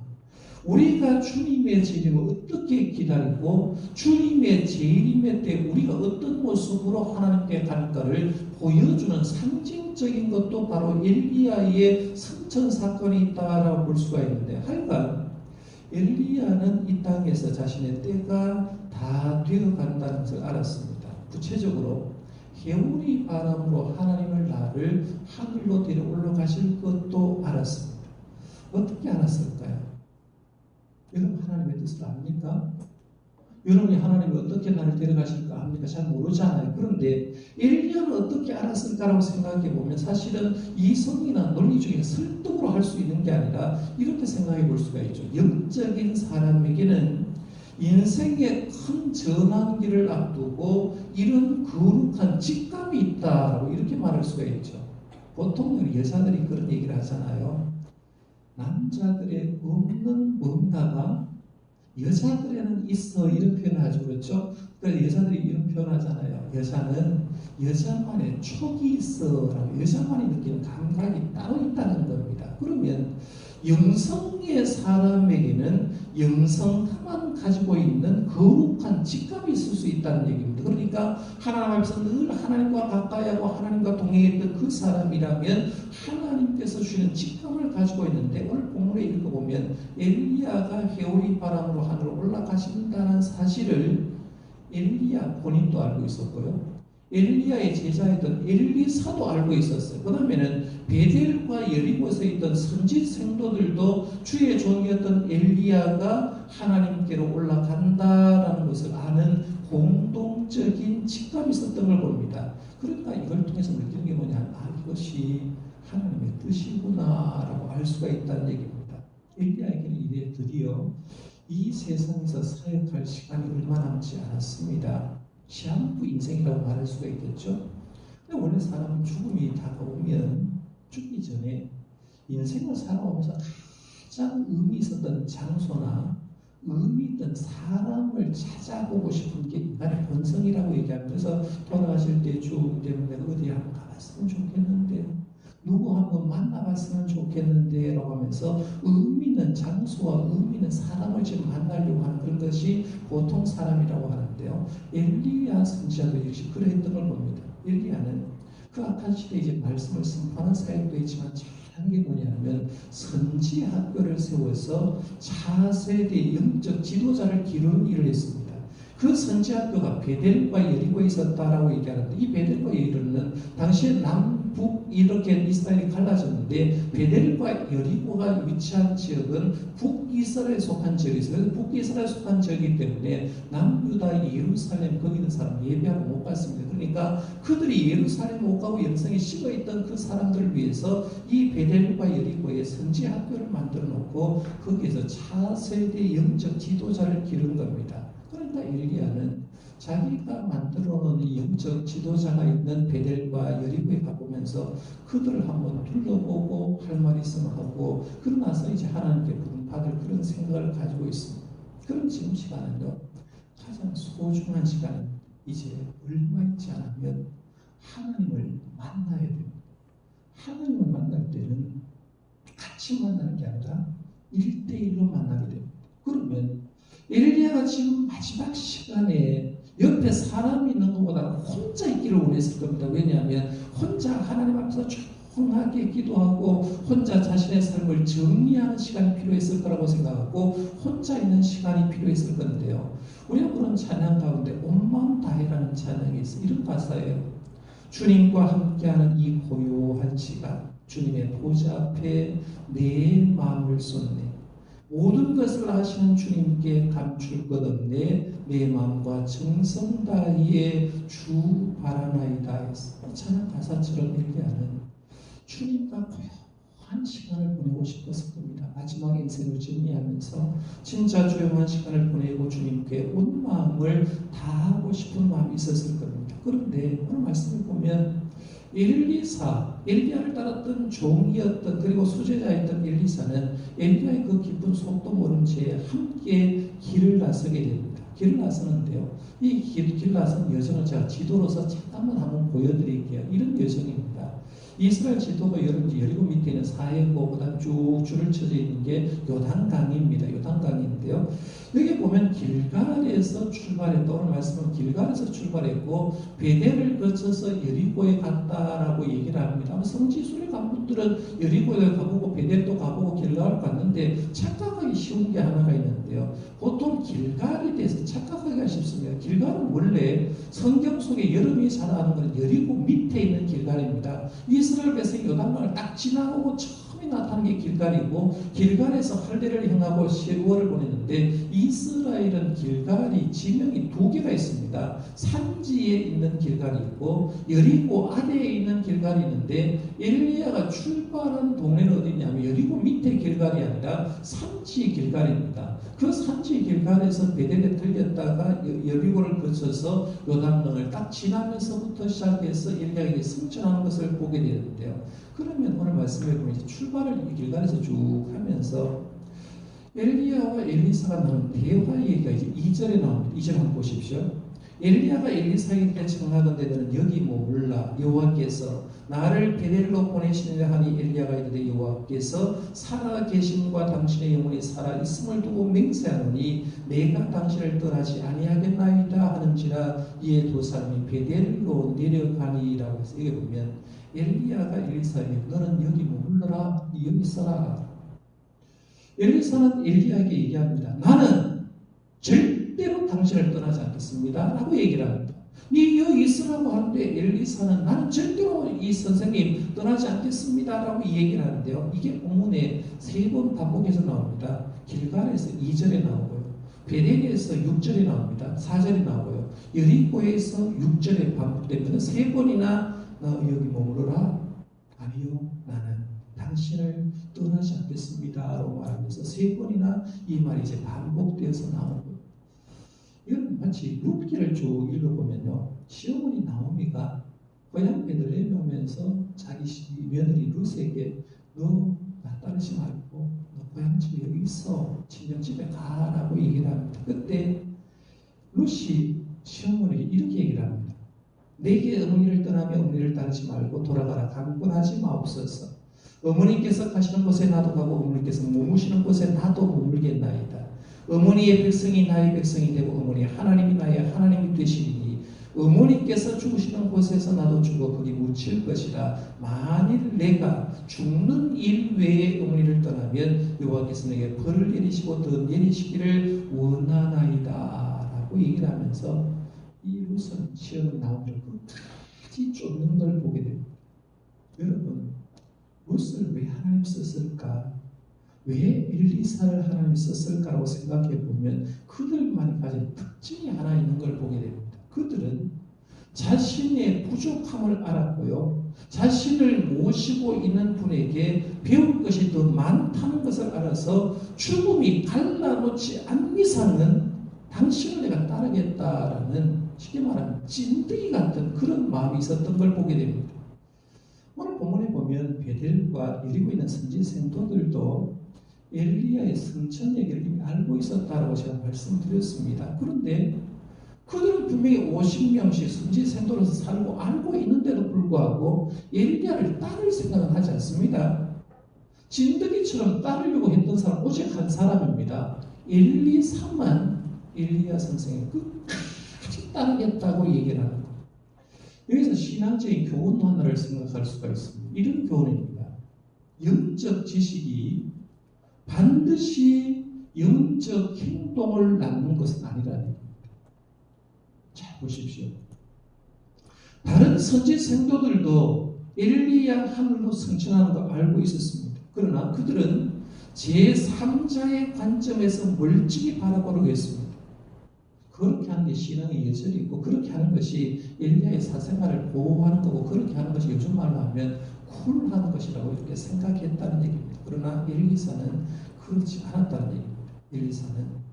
우리가 주님의 재림을 어떻게 기다리고 주님의 재림의 때 우리가 어떤 모습으로 하나님께 갈까를 보여주는 상징적인 것도 바로 엘리야의 승천 사건이 있다라고 볼 수가 있는데, 하여간 엘리야는 이 땅에서 자신의 때가 다 되어간다는 것을 알았습니다. 구체적으로 회오리 바람으로 하나님을 나를 하늘로 데려 올라가실 것도 알았습니다. 어떻게 알았을까요? 여러분 하나님의 뜻을 압니까? 여러분이 하나님이 어떻게 나를 데려가실까 합니까? 잘 모르잖아요. 그런데 엘리야는 어떻게 알았을까라고 생각해 보면 사실은 이성이나 논리적인 설득으로 할 수 있는 게 아니라 이렇게 생각해 볼 수가 있죠. 영적인 사람에게는 인생의 큰 전환기를 앞두고 이런 거룩한 직감이 있다라고 이렇게 말할 수가 있죠. 보통 여자들이 그런 얘기를 하잖아요. 남자들의 없는 뭔가가 여자들에는 있어, 이런 표현을 하죠. 그렇죠? 그래서 여자들이 이런 표현하잖아요. 여자는 여자만의 촉이 있어, 여자만이 느끼는 감각이 따로 있다는 겁니다. 그러면 영성의 사람에게는 영성만 가지고 있는 거룩한 직감이 있을 수 있다는 얘기입니다. 그러니까 하나님 앞에서 늘 하나님과 가까이 하고 하나님과 동행했던 그 사람이라면 하나님께서 주시는 직감을 가지고 있는데, 오늘 본문에 읽어보면 엘리야가 회오리 바람으로 하늘로 올라가신다는 사실을 엘리야 본인도 알고 있었고요. 엘리야의 제자였던 엘리사도 알고 있었어요. 그 다음에는 베델과 여리고에 있던 선지 성도들도 주의 종이었던 엘리야가 하나님께로 올라간다라는 것을 아는 공동적인 직감이 있었던 걸 봅니다. 그러니까 이걸 통해서 느끼는 게 뭐냐, 이것이 하나님의 뜻이구나라고 알 수가 있다는 얘기입니다. 엘리야에게는 이제 드디어 이 세상에서 사역할 시간이 얼마 남지 않았습니다. 시한부 인생이라고 말할 수가 있겠죠. 근데 원래 사람은 죽음이 다가오면 죽기 전에 인생을 살아오면서 가장 의미 있었던 장소나 의미 있던 사람을 찾아보고 싶은 게 인간의 본성이라고 얘기합니다. 그래서 돌아가실 때 쭉 되면 내가 어디 한번 가봤으면 좋겠는데, 누구 한번 만나봤으면 좋겠는데 라고 하면서 의미 있는 장소와 의미 있는 사람을 지금 만나려고 하는 그런 것이 보통 사람이라고 하는데요. 엘리야 선지자도 역시 그랬던 걸 봅니다. 엘리야는 그 악한 시대에 이제 말씀을 선포하는 사역도 있지만 잘한 게 뭐냐면 선지 학교를 세워서 차세대 영적 지도자를 기르는 일을 했습니다. 그 선지 학교가 베델과 여리고에 있었다라고 얘기하는데, 이 베델과 여리고는 당시에 남북 이렇게 이스라엘이 갈라졌는데 베델과 여리고가 위치한 지역은 북이스라엘에 속한 지역이었어요. 북이스라엘에 속한 지역이기 때문에 남유다 예루살렘 거기 있는 사람 예배하러 못 갔습니다. 그러니까 그들이 예루살렘 못 가고 영성에 식어있던 그 사람들을 위해서 이 베델과 여리고에 선지 학교를 만들어 놓고 거기에서 차세대 영적 지도자를 기르는 겁니다. 그러니까 엘리야는 자기가 만들어 놓은 영적 지도자가 있는 베델과 여리고에 가보면서 그들을 한번 둘러보고 할 말이 있으면 하고, 그러고 나서 이제 하나님께 부름받을 그런 생각을 가지고 있습니다. 그런 지금 시간은요, 가장 소중한 시간은 이제 얼마 있지 않으면 하나님을 만나야 됩니다. 하나님을 만날 때는 같이 만나는 게 아니라 1대1로 만나게 됩니다. 그러면 엘리야가 지금 마지막 시간에 옆에 사람이 있는 것보다 혼자 있기를 원했을 겁니다. 왜냐하면 혼자 하나님 앞에서 조용하게 기도하고 혼자 자신의 삶을 정리하는 시간이 필요했을 거라고 생각하고 혼자 있는 시간이 필요했을 건데요. 우리가 부른 찬양 가운데 온 마음 다해라는 찬양이 있어요. 이런 가사예요. 주님과 함께하는 이 고요한 시간, 주님의 보좌 앞에 내 마음을 쏟네. 모든 것을 아시는 주님께 감출 것 없네. 내 마음과 정성 다해 주 바라나이다. 찬양 가사처럼 엘리야는 주님과 고요한 시간을 보내고 싶었을 겁니다. 마지막 인생을 정리하면서 진짜 조용한 시간을 보내고 주님께 온 마음을 다하고 싶은 마음이 있었을 겁니다. 그런데 오늘 말씀을 보면 엘리사, 엘리야를 따랐던 종이었던 그리고 수제자였던 엘리사는 엘리야의 그 깊은 속도 모른 채 함께 길을 나서게 됩니다. 길을 나서는데요. 이 길 나선 여정을 제가 지도로서 잠깐만 한번 보여드릴게요. 이런 여정입니다. 이스라엘 지도가 여리고 밑에 있는 사해고 그다음 쭉 줄을 쳐져 있는 게 요단강입니다. 요단강인데요. 여기 보면 길갈에서 출발했다. 오늘 말씀은 길갈에서 출발했고 베델을 거쳐서 여리고에 갔다라고 얘기를 합니다. 성지순례 간 분들은 여리고에 가보고 베델도 가보고 길갈을 갔는데 착각하기 쉬운 게 하나가 있는데요. 보통 길갈에 대해서 착각하기가 쉽습니다. 길갈은 원래 성경 속에 여러분이 잘 아는 건 여리고 밑에 있는 길갈입니다. 이스라엘 백성이 요단강을 딱 지나고 처음에 나타난 게 길갈이고 길갈에서 할례를 행하고 세월을 보냈는데 이스라엘은 길갈이 지명이 두 개가 있습니다. 산지에 있는 길갈이 있고 여리고 아래에 있는 길갈이 있는데 엘리야가 출발한 동네는 어디냐면 여리고 밑에 길갈이 아니라 산지 길갈입니다. 그 산지 길갈에서 베델에 들렸다가 여리고를 거쳐서 요단강을 딱 지나면서부터 시작해서 엘리야에게 승천하는 것을 보게 되는데요. 그러면 오늘 말씀해 보면 출발을 길갈에서 쭉 하면서 엘리야와 엘리사가 나눈 대화 얘기가 이제 2절에 나옵니다. 2절 한번 보십시오. 엘리야가 엘리사에게 청하건대 너는 여기 머물라. 여호와께서 나를 베델로 보내시느냐 하니 엘리야가 이르되 여호와께서 살아 계심과 당신의 영혼이 살아 있음을 두고 맹세하노니 내가 당신을 떠나지 아니하겠나이다 하는지라. 이에 두 사람이 베델로 내려가니라고 해서 여기 보면 엘리야가 엘리사에게 너는 여기 머물러라. 여기 있어라. 엘리사는 엘리야에게 얘기합니다. 나는 절대로 당신을 떠나지 않겠습니다 라고 얘기를 합니다. 네 여기 있으라고 하는데 엘리사는 나는 절대로 이 선생님 떠나지 않겠습니다 라고 얘기를 하는데요. 이게 본문에 3번 반복해서 나옵니다. 길갈에서 2절에 나오고요. 베델에서 6절에 나옵니다. 4절에 나오고요. 여리고에서 6절에 반복되면 3번이나 너 여기 머무르라. 아니요, 나는 당신을 떠나지 않겠습니다 라고 말하면서 3번이나 이 말이 이제 반복되어서 나오는 거예요. 이건 마치 룻기를 쭉 읽어보면요, 시어머니 나오미가 고향 베들레헴에 오면서 자기 며느리 룻에게 너 나 따르지 말고 너 고향 집에 여기 있어, 친정집에 가라고 얘기를 합니다. 그때 룻이 시어머니에게 이렇게 얘기를 합니다. 내게 어머니를 떠나며 어머니를 따르지 말고 돌아가라. 강권하지 마옵소서. 어머니께서 가시는 곳에 나도 가고 어머니께서 머무시는 곳에 나도 머물겠나이다. 어머니의 백성이 나의 백성이 되고 어머니 하나님이 나의 하나님이 되시리니 어머니께서 죽으시는 곳에서 나도 죽어 거기 묻힐 것이라. 만일 내가 죽는 일 외에 어머니를 떠나면 여호와께서 내게 벌을 내리시고 더 내리시기를 원하나이다 라고 얘기를 하면서 이 룻은 시험이 나오는 끝까지 쫓는 걸 보게 됩니다. 여러분, 룻을 왜 하나님 썼을까? 왜 엘리사를 하나님이 썼을까라고 생각해 보면 그들만이 가진 특징이 하나 있는 걸 보게 됩니다. 그들은 자신의 부족함을 알았고요, 자신을 모시고 있는 분에게 배울 것이 더 많다는 것을 알아서 죽음이 갈라놓지 않는 이상은 당신을 내가 따르겠다라는, 쉽게 말하면 찐득이 같은 그런 마음이 있었던 걸 보게 됩니다. 오늘 본문에 보면 베델과 여리고 있는 선지 생도들도 엘리야의 승천 얘기를 이미 알고 있었다고 제가 말씀드렸습니다. 그런데 그들은 분명히 50명씩 선지 생도로서 살고 알고 있는데도 불구하고 엘리야를 따를 생각은 하지 않습니다. 진드기처럼 따르려고 했던 사람 오직 한 사람입니다. 엘리사만 엘리야 선생이 끝까지 따르겠다고 얘기를 하는 거예요. 여기서 신앙적인 교훈 하나를 생각할 수가 있습니다. 이런 교훈입니다. 영적 지식이 반드시 영적 행동을 낳는 것은 아니라는 얘기입니다. 자, 보십시오. 다른 선지 생도들도 엘리야 하늘로 승천하는 거 알고 있었습니다. 그러나 그들은 제3자의 관점에서 멀찍이 바라보려고 했습니다. 그렇게 하는 게 신앙의 예절이고, 그렇게 하는 것이 엘리야의 사생활을 보호하는 거고, 그렇게 하는 것이 요즘 말로 하면 쿨하는 것이라고 이렇게 생각했다는 얘기입니다. 그러나 엘리사는 그렇지 않았다는 얘기입니다. 엘리사는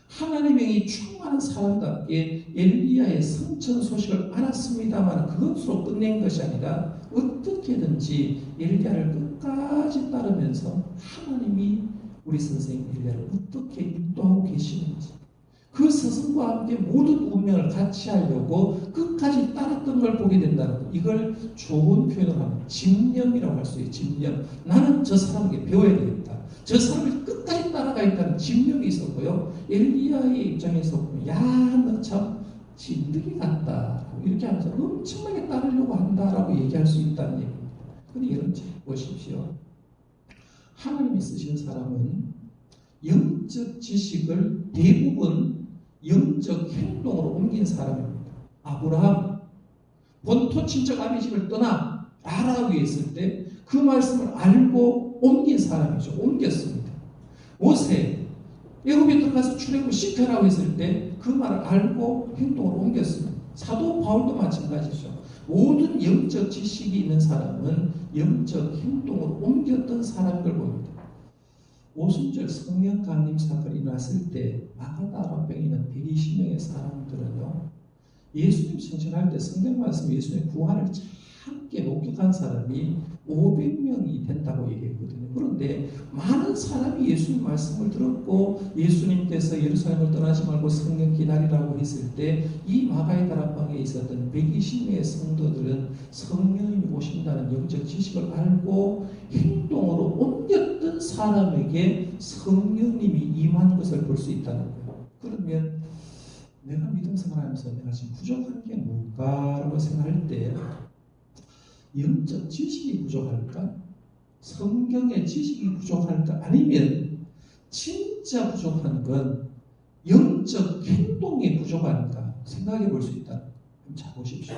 하나님의 영이 충만한 사람답게 엘리야의 승천 소식을 알았습니다만 그것으로 끝낸 것이 아니라 어떻게든지 엘리야를 끝까지 따르면서 하나님이 우리 선생님 엘리야를 어떻게 인도하고 계시는지, 그 스승과 함께 모든 운명을 같이 하려고 끝까지 따랐던 걸 보게 된다는 것. 이걸 좋은 표현을 하면 집념이라고 할 수 있어요. 집념. 나는 저 사람에게 배워야 되겠다. 저 사람을 끝까지 따라가겠다는 집념이 있었고요. 엘리야의 입장에서 보면 야, 너 참 진드기 같다. 이렇게 하면서 엄청나게 따르려고 한다라고 얘기할 수 있다는 얘기입니다. 그런데 여러분 잘 보십시오. 하나님이 쓰신 사람은 영적 지식을 대부분 영적 행동으로 옮긴 사람입니다. 아브라함, 본토 친척 아비 집을 떠나 나라고 했을 때 그 말씀을 알고 옮긴 사람이죠. 옮겼습니다. 모세, 애굽에 들어가서 출애굽을 시켜라고 했을 때 그 말을 알고 행동으로 옮겼습니다. 사도 바울도 마찬가지죠. 모든 영적 지식이 있는 사람은 영적 행동으로 옮겼던 사람인 걸 봅니다. 오순절 성령 강림 사건이 일어났을 때 마가다라 병에 있는 120명의 사람들은요, 예수님 승천할 때 성경 말씀 예수님의 구원을 함께 목격한 사람이 500명이 된다고 얘기했거든요. 그런데 많은 사람이 예수님 말씀을 들었고 예수님께서 예루살렘을 떠나지 말고 성령 기다리라고 했을 때 이 마가의 다락방에 있었던 120명의 성도들은 성령이 오신다는 영적 지식을 알고 행동으로 옮겼던 사람에게 성령님이 임한 것을 볼 수 있다는 거예요. 그러면 내가 믿음 생활하면서 내가 지금 부족한 게 뭘까라고 생각할 때 영적 지식이 부족할까? 성경의 지식이 부족할까? 아니면 진짜 부족한 건 영적 행동이 부족한가? 생각해 볼 수 있다. 자, 보십시오.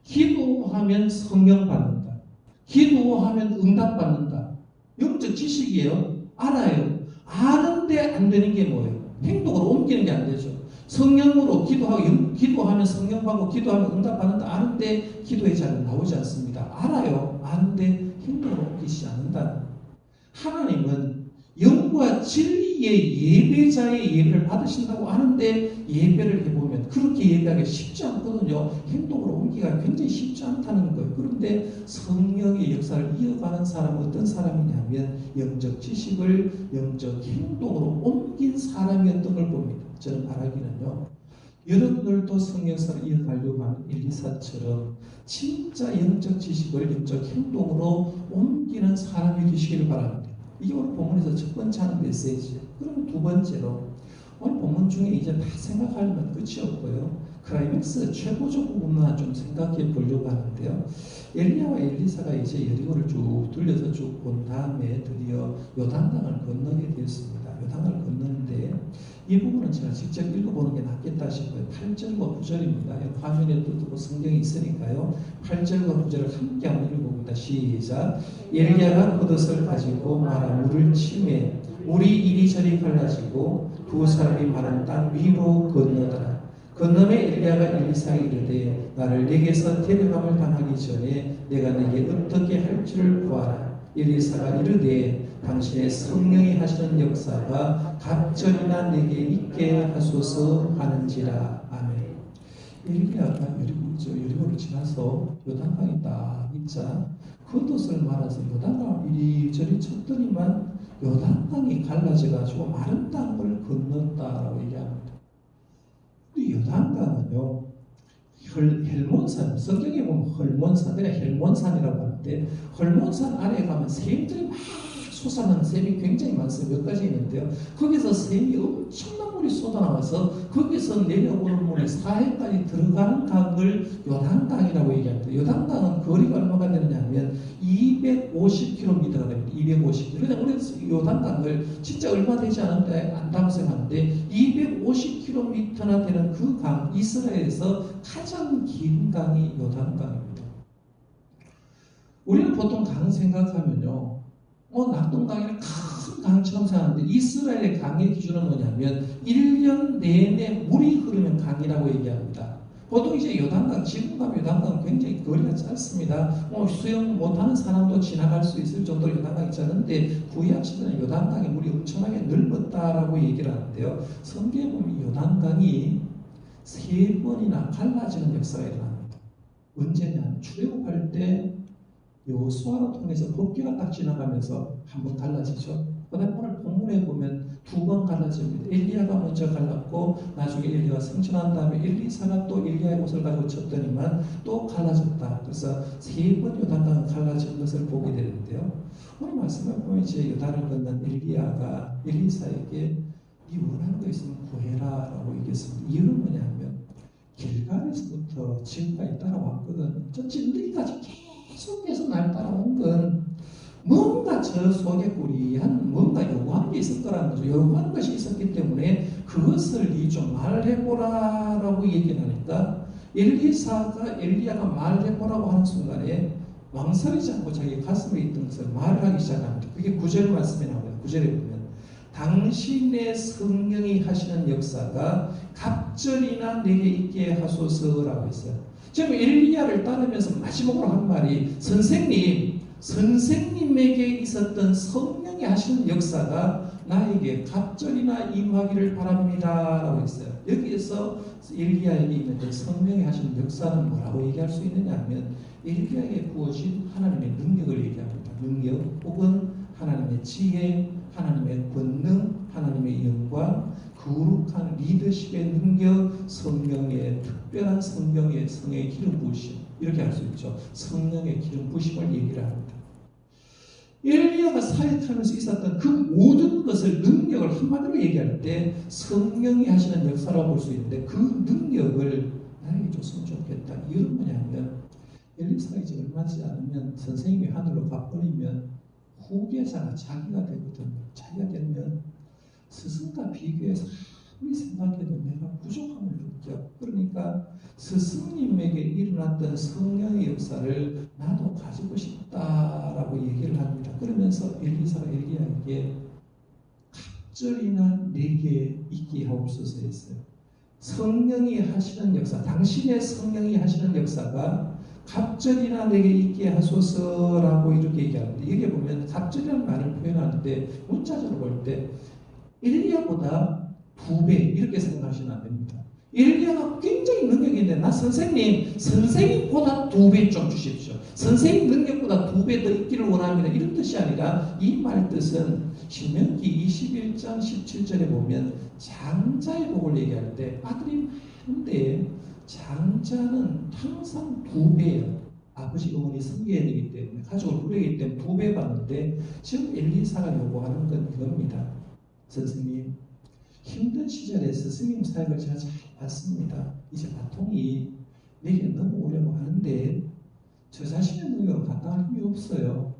기도하면 성령 받는다. 기도하면 응답 받는다. 영적 지식이에요. 알아요. 아는데 안 되는 게 뭐예요? 행동으로 옮기는 게 안 되죠. 성령으로 기도하면 성령 받고 기도하면 응답받는다 아는데 기도의 자는 나오지 않습니다. 알아요. 아는데 행동으로 옮기지 않는다. 하나님은 영과 진리의 예배자의 예배를 받으신다고 아는데 예배를 해보면 그렇게 예배하기 쉽지 않거든요. 행동으로 옮기기가 굉장히 쉽지 않다는 거예요. 그런데 성령의 역사를 이어가는 사람은 어떤 사람이냐면 영적 지식을 영적 행동으로 옮긴 사람이었던 걸 봅니다. 저는 바라기는요. 여러분들도 성령사를 이어가려고 하는 엘리사처럼 진짜 영적 지식을 영적 행동으로 옮기는 사람이 되시기를 바랍니다. 이게 오늘 본문에서 첫 번째 하는 메시지예요. 그럼 두 번째로 오늘 본문 중에 이제 다 생각하려면 끝이 없고요. 클라이맥스 최고적 부분만 좀 생각해 보려고 하는데요. 엘리야와 엘리사가 이제 여리고를 쭉 둘러서 쭉 본 다음에 드디어 요단강을 건너게 되었습니다. 요단강을 건너는데 이 부분은 제가 직접 읽어보는 게 낫겠다 싶어요. 8절과 9절입니다. 화면에 뜨고 성경이 있으니까요. 8절과 9절을 함께 한번 읽어봅니다. 시작. 엘리야가 겉옷을 가지고 마라 물을 치매 물이 이리저리 갈라지고 두 사람이 마른 땅 위로 건너더라. 건너매 엘리야가 엘리사에게 이르되 나를 내게서 데려감을 당하기 전에 내가 내게 어떻게 할 줄을 구하라. 엘리사가 이르되 당신의 성령이 하시는 역사가 갑절이나 내게 있게 하소서 하는지라. 아멘. 엘리야가 여리고를 지나서 요단강이 딱 있자 겉옷을 말아서 요단강을 이리저리 쳤더니만 요단강이 갈라져가지고 마른 땅을 건넜다라고 얘기합니다. 우리 요단강은요 헬몬산, 성경에 보면 헐몬산, 그냥 헬몬산이라고 하는데 헐몬산 아래에 가면 샘들이 막 솟아나는 샘이 굉장히 많습니다. 몇 가지 있는데요. 거기서 샘이 엄청난 물이 쏟아나와서 거기서 내려오는 물이 사해까지 들어가는 강을 요단강이라고 얘기합니다. 요단강은 거리가 얼마가 되느냐 하면 250km가 됩니다. 250km. 그러니까 우리 요단강을 진짜 얼마 되지 않은데 안다고 생각하는데 250km나 되는 그 강, 이스라엘에서 가장 긴 강이 요단강입니다. 우리는 보통 강 생각하면요. 낙동강이나 큰 강처럼 생각하는데 이스라엘의 강의 기준은 뭐냐면 1년 내내 물이 흐르는 강이라고 얘기합니다. 보통 이제 요단강, 지금 가면 요단강은 굉장히 거리가 짧습니다. 수영 못하는 사람도 지나갈 수 있을 정도로 요단강이 짧은데 구약 시대는 요단강의 물이 엄청나게 넓었다라고 얘기를 하는데요. 성경에 보면 요단강이 3번이나 갈라지는 역사가 일어납니다. 언제냐? 출애굽할 때 여호수아를 통해서 법궤가 딱 지나가면서 한번 갈라지죠. 그다음 오늘 본문에 보면 2번 갈라집니다. 엘리야가 먼저 갈랐고 나중에 엘리야가 승천한 다음에 엘리사가 또 엘리야의 옷을 가지고 쳤더니만 또 갈라졌다. 그래서 3번 요단강은 갈라진 것을 보게 되는데요. 오늘 말씀을 보면 이제 요단을 건넌 엘리야가 엘리사에게 네 원하는 거 있으면 구해라라고 얘기했습니다. 이유는 뭐냐면 길갈에서부터 지금까지 따라왔거든. 저 진리까지 계속해서 날 따라온 건 뭔가 저 속에 꾸리한 뭔가 요구하는 게 있을 거라는 거죠. 요구하는 것이 있었기 때문에 그것을 니 좀 말해보라라고 얘기를 하니까 엘리야가 말해보라고 하는 순간에 망설이지 않고 자기 가슴에 있던 것을 말하기 시작합니다. 그게 9절 말씀에 나와요. 9절에 보면 당신의 성령이 하시는 역사가 갑절이나 내게 있게 하소서라고 했어요. 지금 엘리야를 따르면서 마지막으로 한 말이 선생님에게 있었던 성령이 하시는 역사가 나에게 갑절이나 임하기를 바랍니다 라고 했어요. 여기에서 엘리야에게 있는 성령이 하시는 역사는 뭐라고 얘기할 수 있느냐 하면 엘리야에게 부어진 하나님의 능력을 얘기합니다. 능력 혹은 하나님의 지혜, 하나님의 권능, 하나님의 영광, 거룩한 리더십의 능력, 성령의 특별한 성령의 기름 부으심, 이렇게 할 수 있죠. 성령의 기름 부으심을 얘기를 합니다. 엘리야가 사역하면서 있었던 그 모든 것을 능력을 한마디로 얘기할 때 성령이 하시는 역사라고 볼 수 있는데 그 능력을 나에게 줬으면 좋겠다. 이유는 뭐냐면 엘리사가 이제 얼마 지지 않으면 선생님이 하늘로 가버리면 후계자가 자기가 되거든요. 자기가 되면 스승과 비교해서 아무리 생각해도 내가 부족함을 느껴. 그러니까 스승님에게 일어났던 성령의 역사를 나도 가지고 싶다라고 얘기를 합니다. 그러면서 엘리사가 엘리야에게 갑절이나 내게 있게 하옵소서 했어요. 성령이 하시는 역사, 당신의 성령이 하시는 역사가 갑절이나 내게 있게 하소서라고 이렇게 얘기하는데, 여기 보면 갑절이라는 말을 표현하는데 문자적으로 볼 때 엘리야보다 2배 이렇게 생각하시면 안 됩니다. 엘리야가 굉장히 능력이 있는데 나 선생님보다 2배 좀 주십시오. 선생님 능력보다 2배 더 있기를 원합니다. 이런 뜻이 아니라 이 말 뜻은 신명기 21장 17절에 보면 장자의 복을 얘기할 때 아들이 많은데 장자는 항상 2배예요. 아버지 어머니 섬겨야 되기 때문에 가족을 부르기 때문에 2배 받는데 지금 엘리사가 요구하는 건 이겁니다. 선생님, 힘든 시절에 스승님 사역을 제가 잘 봤습니다. 이제 바통이 내게 넘어오려고 하는데 저 자신의 능력으로 감당할 힘이 없어요.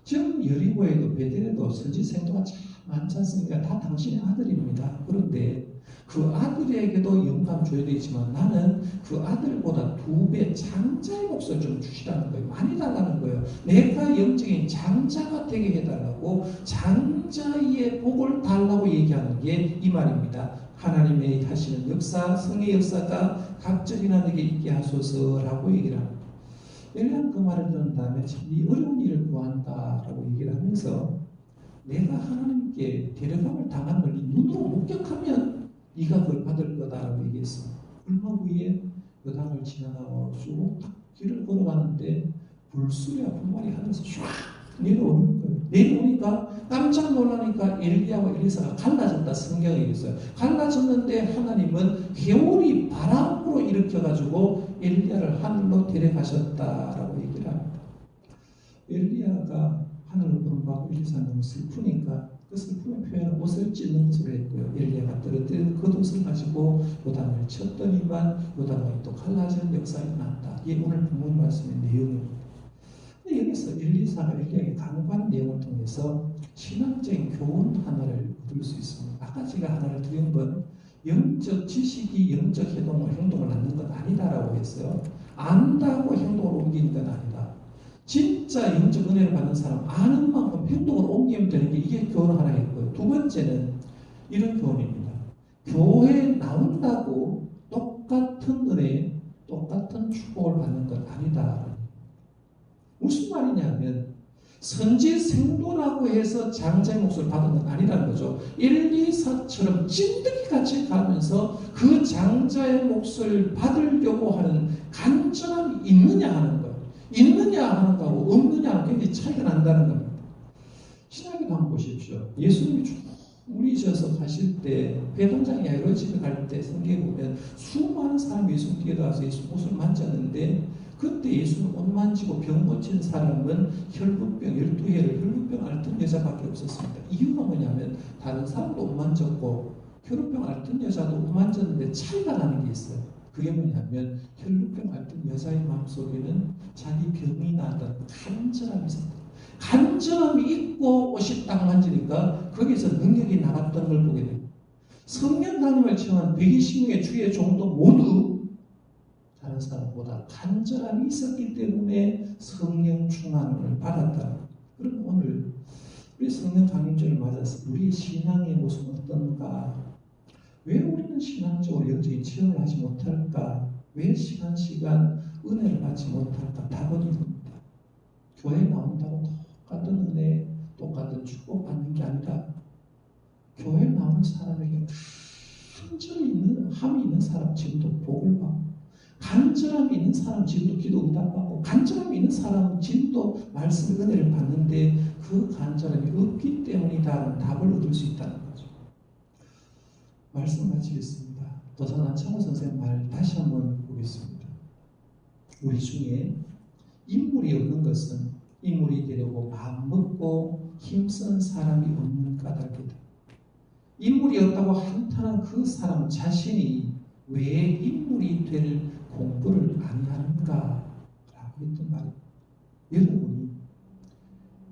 지금 여리고에도 베델에도 선지 생도가 참 많지 않습니까? 다 당신의 아들입니다. 그런데 그 아들에게도 영감 줘야 되지만 나는 그 아들보다 2배 장자의 몫을 좀 주시라는 거예요. 많이 달라는 거예요. 내가 영적인 장자가 되게 해달라고 장자의 복을 달라고 얘기하는 게 이 말입니다. 하나님의 하시는 역사, 성의 역사가 갑절이나 내게 있게 하소서라고 얘기를 합니다. 엘리야는 그 말을 들은 다음에 참 이 어려운 일을 구한다라고 얘기를 하면서 내가 하나님께 데려감을 당한 걸 눈으로 목격하면 네가 그걸 받을 거다라고 얘기했어. 얼마 후에 그 당을 지나가고 쭉 길을 걸어가는데 불수리와 불말이 하늘에서 쫙 내려오는 거예요. 내려오니까 깜짝 놀라니까 엘리야와 엘리사가 갈라졌다 성경에 있어요. 갈라졌는데 하나님은 회오리 바람으로 일으켜가지고 엘리야를 하늘로 데려가셨다라고 얘기를 합니다. 엘리야가 하늘로 부름받고 엘리사는 너무 슬프니까 그 슬픔의 표현은 옷을 찢는 것으로 했고요. 엘리야가 떨어뜨린 겉옷을 가지고 요단을 쳤더니만 요단강이 또 갈라지는 역사가 난다. 이게 오늘 본문 말씀의 내용입니다. 근데 여기서 엘리사가 엘리야에게 강구하는 내용을 통해서 신앙적인 교훈 하나를 얻을 수 있습니다. 아까 제가 하나를 드린 건 영적 지식이 영적 행동을 낳는 건 아니다라고 했어요. 안다고 행동을 옮기는 건 아니다. 진짜 영적 은혜를 받는 사람 아는 만큼 행동을 옮기면 되는 게 이게 교훈 하나 했고요. 두 번째는 이런 교훈입니다. 교회에 나온다고 똑같은 은혜, 똑같은 축복을 받는 건 아니다. 무슨 말이냐면 선지 생도라고 해서 장자의 몫을 받은 건 아니라는 거죠. 엘리사처럼 찐득이같이 가면서 그 장자의 몫을 받으려고 하는 간절함이 있느냐 하는 거예요. 있느냐 하는 거하고 없느냐 하는 굉장히 차이가 난다는 겁니다. 신학에 한번 보십시오. 예수님이 쭉 무리셔서 가실 때 회당장이 여러 집에 갈 때 성경에 보면 수많은 사람이 예수 뒤에 가서 예수 옷을 만졌는데 그때 예수는 옷 만지고 병 고친 사람은 혈루병 12회를 혈루병 앓던 여자밖에 없었습니다. 이유가 뭐냐면 다른 사람도 옷 만졌고 혈루병 앓던 여자도 옷 만졌는데 차이가 나는 게 있어요. 그게 뭐냐면 혈루병 앓던 여자의 마음속에는 자기 병이 나던 간절함이 있었다. 간절함이 있고 옷이 딱 만지니까 거기서 능력이 나갔던 걸 보게 됩니다. 성령 하나님을 체험한 120명의 주의 종도 모두 다른 사람보다 간절함이 있었기 때문에 성령 충만을 받았다. 그럼 오늘 우리 성령 강림절을 맞아서 우리의 신앙의 모습은 어떤가? 왜 우리는 신앙적으로 영적인 체험을 하지 못할까? 왜 시간 은혜를 받지 못할까? 답은 이겁니다. 교회 나온다고 똑같은 은혜, 똑같은 축복 받는 게 아니라 교회 나오는 사람에게 함이 있는 사람 지금도 복을 받고 간절함이 있는 사람 지금도 기도 응답받고 간절함이 있는 사람은 지금도 말씀 은혜를 받는데 그 간절함이 없기 때문이다라는 답을 얻을 수 있다는 거죠. 말씀 마치겠습니다. 도산 안창호 선생님 말 다시 한번 보겠습니다. 우리 중에 인물이 없는 것은 인물이 되려고 마음먹고 힘쓴 사람이 없는 까닭이다. 인물이 없다고 한탄한 그 사람 자신이 왜 인물이 될 공부를 안 하는가 라고 했던 말입니다. 여러분이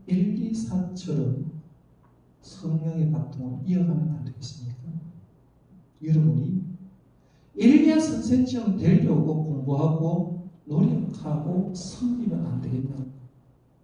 엘리사처럼 성령의 바통을 이어가면 안 되겠습니까? 여러분이 엘리야 선생처럼 되려고 공부하고 노력하고 섬기면 안 되겠나?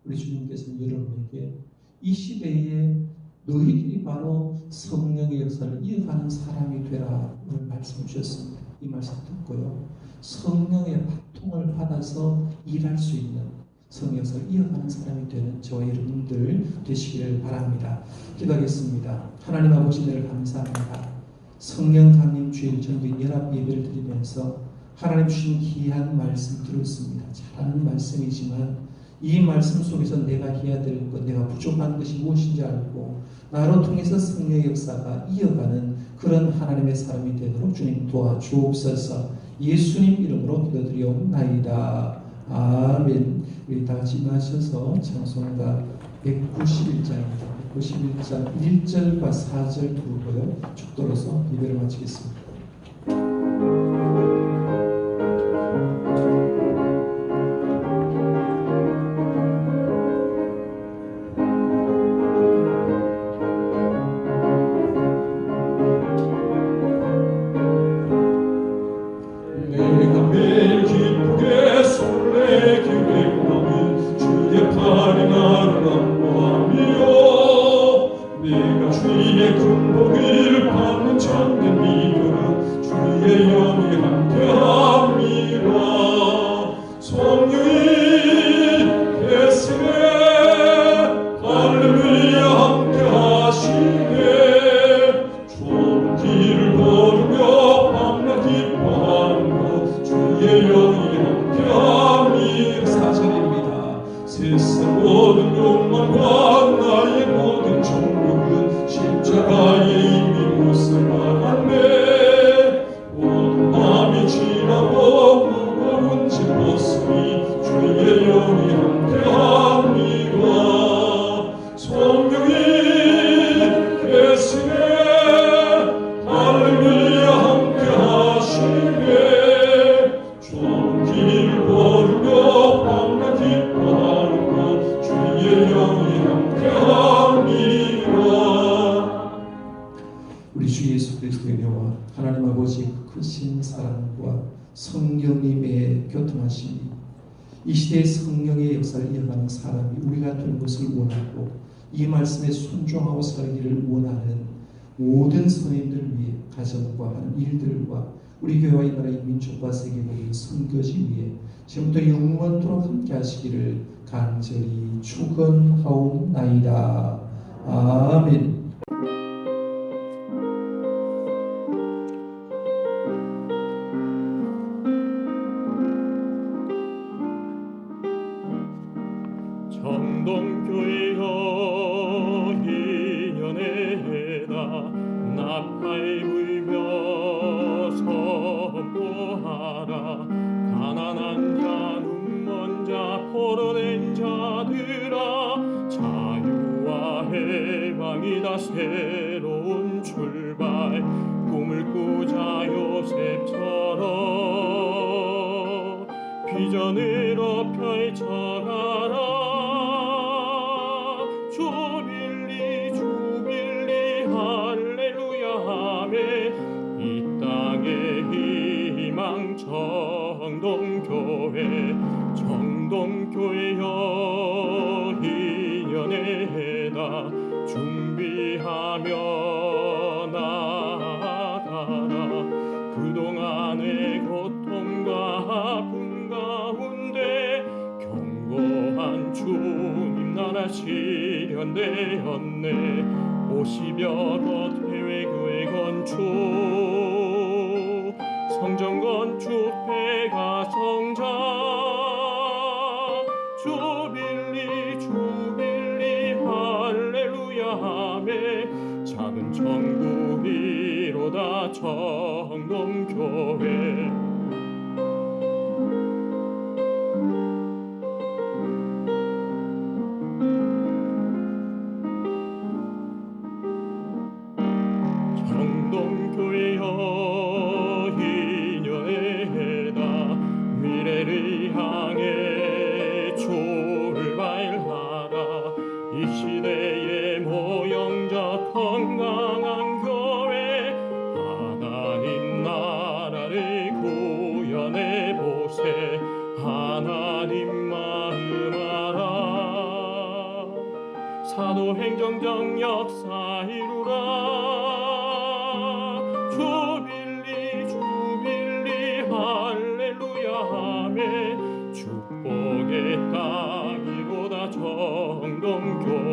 우리 주님께서는 여러분에게 이 시대에 너희들이 바로 성령의 역사를 이어가는 사람이 되라 오늘 말씀 주셨습니다. 이 말씀 듣고요. 성령의 바통을 받아서 일할 수 있는 성령 역사를 이어가는 사람이 되는 저와 여러분들 되시기를 바랍니다. 기도하겠습니다. 하나님 아버지 늘 감사합니다. 성령 강림 주일 전도 연합 예배를 드리면서 하나님 주신 귀한 말씀 들었습니다. 잘하는 말씀이지만 이 말씀 속에서 내가 해야 될 것, 내가 부족한 것이 무엇인지 알고 나로 통해서 성령의 역사가 이어가는 그런 하나님의 사람이 되도록 주님 도와주옵소서. 예수님 이름으로 기도드리옵나이다. 아멘. 우리 다 같이 일어나셔서 찬송가 191장입니다. 191장 1절과 4절 부르고요. 축도로서 예배를 마치겠습니다. 내가 매일 기쁘게 설레기를 원하는 주의 팔이 나를 안보하며 내가 주의 큰 복을 받는 참된 비결은 주의 영이 함께함이라. 성령이 계시네 할렐루야 함께하시네. 좋은 길을 걸으며 밤낮 기뻐하는 주의 영이 함께함이라. 4절입니다. 세상 모든 욕망과 나의 모든 정욕은 십자가에 이미 못을 박았네. 모든 마음이 지나고 무거운 짐 벗으니 주의 영이 함께함이라. 성령이 계시네 할렐루야 함께하시네. 좋은 길 걸으며 밤낮 기뻐하는 것 주의 영이 함께함이라. 우리 주 예수 그리스도의 은혜와 하나님 아버지의 크신 사랑과 성령님의 교통하심이 이 시대의 성령의 역사를 이어가는 사람이 우리가 되는 것을 원하고 이 말씀에 순종하고 살기를 원하는 모든 성인들 위해 가정과 하는 일들과 우리 교회와 이 나라의 민족과 세계복음의 선교지 위해 지금부터 영원토록 함께 하시기를 간절히 축원하옵나이다. 아멘. 정동교회여 이년에다 나팔 불며 선포하라. 가난한 자 눈먼 자 포로된 자들아 자유와 해방이다. 새로운 출발 꿈을 꾸자. 요셉처럼 비전으로 펼쳐가라. 주빌리 주빌리 할렐루야 하며 이 땅의 희망 정동교회. 정동교회여 이년에다 준비하며 나아가라. 그동안의 고통과 아픔 가운데 견고한 주님 나라 실현되었네. 50여러 대회교회 건축 성전 건축 폐가 성장 주빌리 주빌리 할렐루야 하며 작은 천국이로다. 정동교회 정동교회여 이년에다 미래를 향해 출발하라. 이 시대의 모형적 건강한 교회 하나님 나라를 구현해 보세. 하나님 마음 알아 사도행정적 역사 이루라. 주빌리 주빌리 할렐루야 아멘. 축복의 땅이로다 정동교회.